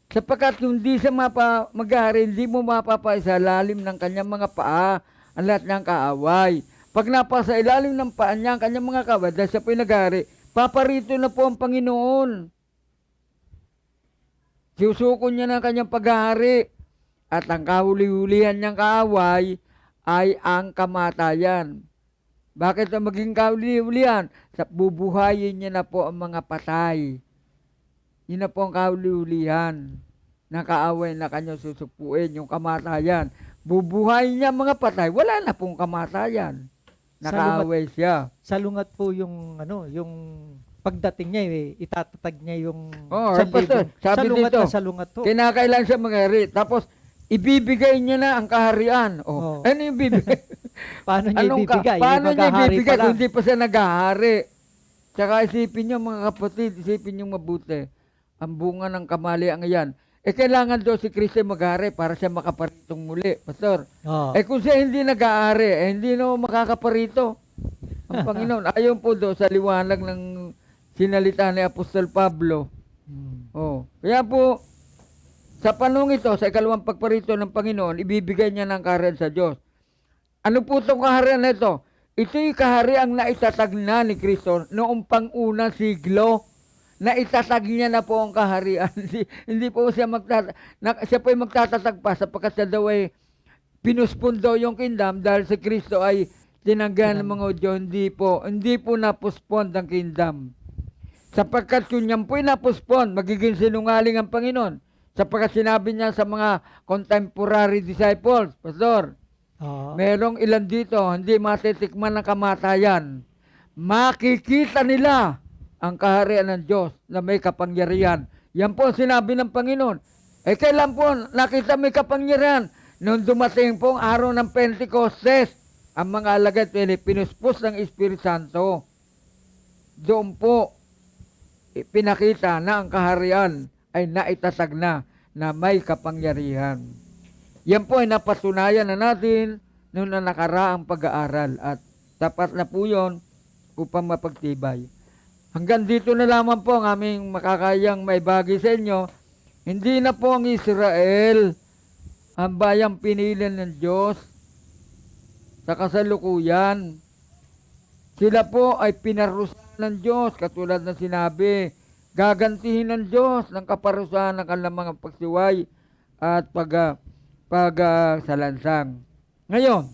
Sapagkat kung di siya maghari, hindi mo mapapasa ilalim ng kanyang mga paa ang lahat ng kaaway. Pag napasa ilalim ng paa niya ang kanyang mga kaaway, dahil siya po'y naghari, paparito na po ang Panginoon. Susuko niya ng kanyang paghahari at ang kahuli-hulihan niyang kaaway ay ang kamatayan. Bakit ang maging kahuli-hulihan? Sa bubuhayin niya na po ang mga patay. Yun na po ang kahuli-hulihan na kaaway na kanyang susupuin, yung kamatayan. Bubuhayin niya ang mga patay, wala na pong kamatayan. Nakaaway siya. Salungat po yung yung pagdating niya, itatatag niya yung Pastor, sabi salungat dito, na salungat to. kinakailan siya maghari. Tapos, ibibigay niya na ang kaharian. Ano yung bibigay? Paano niya ibibigay? Paano niya Maghahari ibibigay pa lang. kung hindi pa siya naghahari? Tsaka isipin niyo mga kapatid, isipin niyo mabuti. Ang bunga ng kamalian yan. Kailangan daw si Kristo maghari para siya makaparitong muli. Pastor, kung siya hindi naghahari, hindi na makakaparito. Ang Panginoon, ayon po daw sa liwanag ng sinalita ni Apostol Pablo. Kaya po, sa panong ito, sa ikalawang pagparito ng Panginoon, ibibigay niya ng kaharian sa Diyos. Ano po itong kaharian na ito? Ito'y kahariang naitatag na ni Kristo noong pang-unang siglo. Naitatag niya na po ang kaharian. Hindi po siya siya po'y magtatatag pa sapagkat siya daw ay pinuspon daw yung kingdom dahil si Kristo ay tinanggihan ng mga Hudyo. Hindi po napuspon ang kingdom. Sapagkat kung yan po'y napuspon, magiging sinungaling ang Panginoon. Sapagkat sinabi niya sa mga contemporary disciples, Pastor, merong ilan dito, hindi matitikman ng kamatayan. Makikita nila ang kaharian ng Diyos na may kapangyarihan. Yan po ang sinabi ng Panginoon. Kailan po nakita may kapangyarihan? Nung dumating po ang araw ng Pentecostes, ang mga alagad pinuspos ng Espiritu Santo. Doon po, pinakita na ang kaharian ay naitatag na may kapangyarihan. Yan po ay napatunayan na natin noong nakaraang pag-aaral at tapat na po yun upang mapagtibay. Hanggang dito na lamang po ang aming makakayang maibagi sa inyo. Hindi na po ang Israel ang bayang pinili ng Diyos sa kasalukuyan. Sila po ay pinarusahan ng Diyos, katulad ng sinabi, gagantihin ng Diyos ng kaparusahan ng kanilang mga pagsiway at pagsalansang. Ngayon,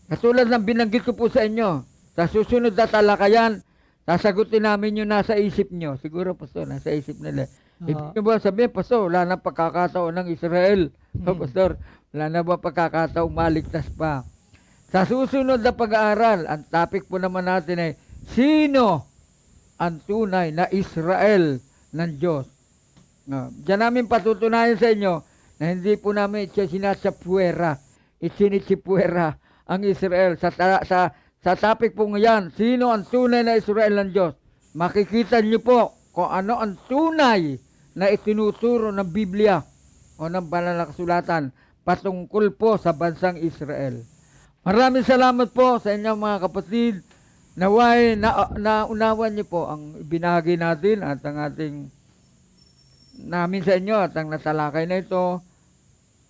katulad ng binanggit ko po sa inyo, sa susunod na talakayan, sasagutin namin yung nasa isip nyo. Siguro, Pastor, nasa isip nila. Ibig nyo ba sabihin, Pastor, wala na pagkakataon ng Israel? Pastor, wala na ba pagkakataong maligtas pa? Sa susunod na pag-aaral, ang topic po naman natin ay, sino ang tunay na Israel ng Diyos? Diyan namin patutunayan sa inyo na hindi po namin sinasapwera, isinitsipwera ang Israel. Sa topic po ngayon, sino ang tunay na Israel ng Diyos? Makikita niyo po kung ano ang tunay na itinuturo ng Biblia o ng banal na kasulatan patungkol po sa bansang Israel. Maraming salamat po sa inyong mga kapatid. Naway, naunawan niyo po ang binahagi natin at ang namin sa inyo at ang natalakay na ito.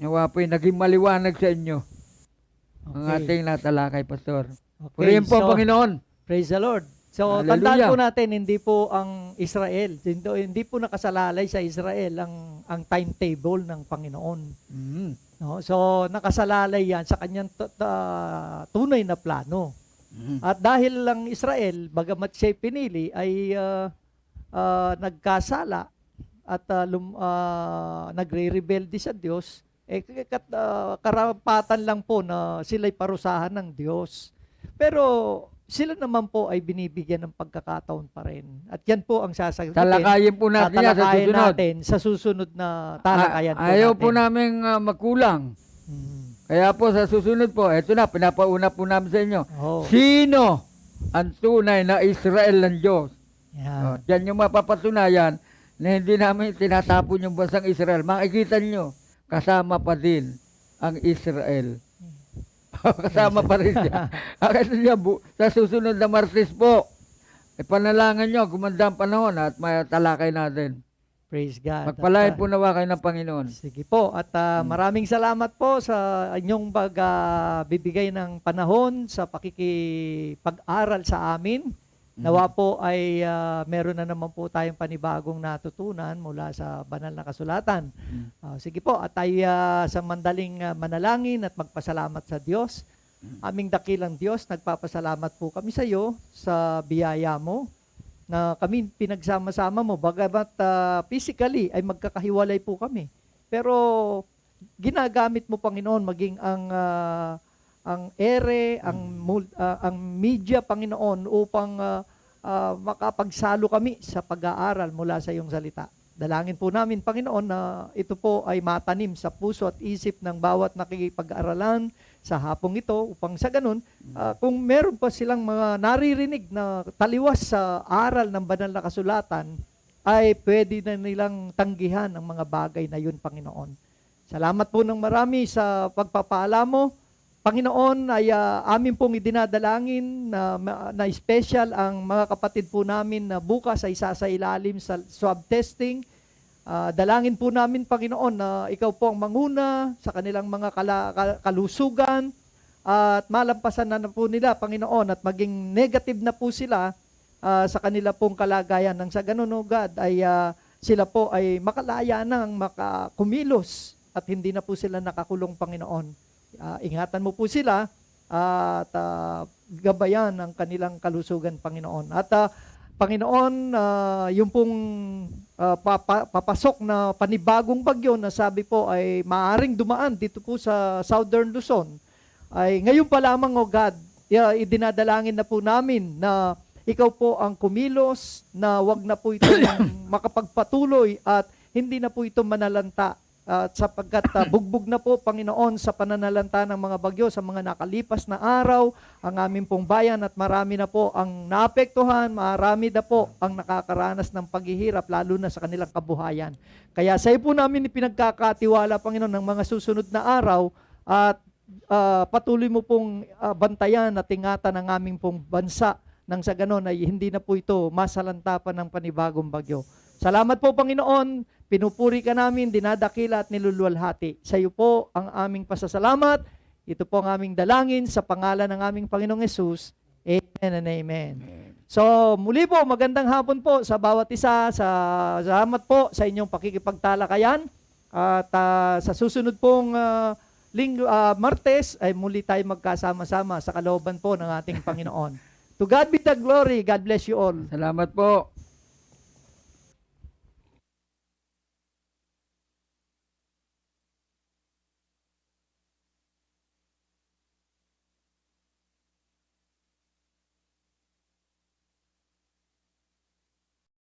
Nawa po'y naging maliwanag sa inyo ang ating natalakay, Pastor. Purihin po, Panginoon. Praise the Lord. So, Hallelujah. tandaan po natin, hindi po ang Israel, hindi po nakasalalay sa Israel ang timetable ng Panginoon. No? So, nakasalalay yan sa kanyang tunay na plano. At dahil lang Israel, bagamat siya pinili, ay nagkasala at nagre-rebelde sa Diyos, karapatan lang po na sila'y parusahan ng Diyos. Pero sila naman po ay binibigyan ng pagkakataon pa rin. At yan po ang sasagutin. Talakayin po natin yan sa susunod. Natin sa susunod na talakayan po ayaw natin. po namin magkulang. Kaya po sa susunod po, eto na, pinapauna po namin sa inyo. Sino ang tunay na Israel ng Diyos? Yan yung mapapatunayan na hindi namin tinatapon yung bansang Israel. Makikita nyo, kasama pa din ang Israel. Kasama pa rin siya. Kasi niya, sa susunod na Martes po, panalangin nyo, gumanda ang panahon at matalakay natin. Praise God. Magpalain po nawa kayo ng Panginoon. Sige po. At maraming salamat po sa inyong bibigay ng panahon sa pakikipag-aral sa amin. Nawa po ay meron na naman po tayong panibagong natutunan mula sa banal na kasulatan. Sige po, at tayo sa mandaling manalangin at magpasalamat sa Diyos. Aming dakilang Diyos, nagpapasalamat po kami sa iyo sa biyaya mo na kami pinagsama-sama mo. Bagamat physically ay magkakahiwalay po kami. Pero ginagamit mo, Panginoon, maging ang ere, ang media, Panginoon, upang makapagsalo kami sa pag-aaral mula sa iyong salita. Dalangin po namin, Panginoon, na ito po ay matanim sa puso at isip ng bawat nakikipag-aralan sa hapong ito, upang sa ganun, kung meron pa silang mga naririnig na taliwas sa aral ng banal na kasulatan, ay pwede na nilang tanggihan ang mga bagay na yun, Panginoon. Salamat po ng marami sa pagpapala mo. Panginoon, ay amin pong idinadalangin na special ang mga kapatid po namin na bukas ay isasailalim sa swab testing. Dalangin po namin, Panginoon, na ikaw po ang manguna sa kanilang mga kalusugan at malampasan na po nila, Panginoon, at maging negative na po sila sa kanila pong kalagayan. Nang sa ganun, O God, ay sila po ay makalaya nang makakumilos at hindi na po sila nakakulong, Panginoon. Ingatan mo po sila at gabayan ang kanilang kalusugan, Panginoon. At Panginoon, yung pong papasok na panibagong bagyo na sabi po ay maaring dumaan dito po sa Southern Luzon, ay ngayon pa lamang, O God, idinadalangin na po namin na ikaw po ang kumilos, na wag na po ito makapagpatuloy at hindi na po ito manalanta. At sapagkat bugbog na po, Panginoon, sa pananalanta ng mga bagyo sa mga nakalipas na araw, ang aming pong bayan, at marami na po ang naapektuhan, marami na po ang nakakaranas ng paghihirap, lalo na sa kanilang kabuhayan. Kaya sa iyo po namin ipinagkakatiwala, Panginoon, ng mga susunod na araw, at patuloy mo pong bantayan at ingatan ang aming pong bansa, nang sa ganon ay hindi na po ito masalantapan ng panibagong bagyo. Salamat po, Panginoon. Pinupuri ka namin, dinadakila at niluluwalhati. Sa iyo po ang aming pasasalamat. Ito po ang aming dalangin sa pangalan ng aming Panginoong Yesus. Amen and amen. So muli po, magandang hapon po sa bawat isa. Salamat po sa inyong pakikipagtalakayan. At sa susunod pong Martes ay muli tayo magkasama-sama sa kalooban po ng ating Panginoon. To God be the glory. God bless you all. Salamat po.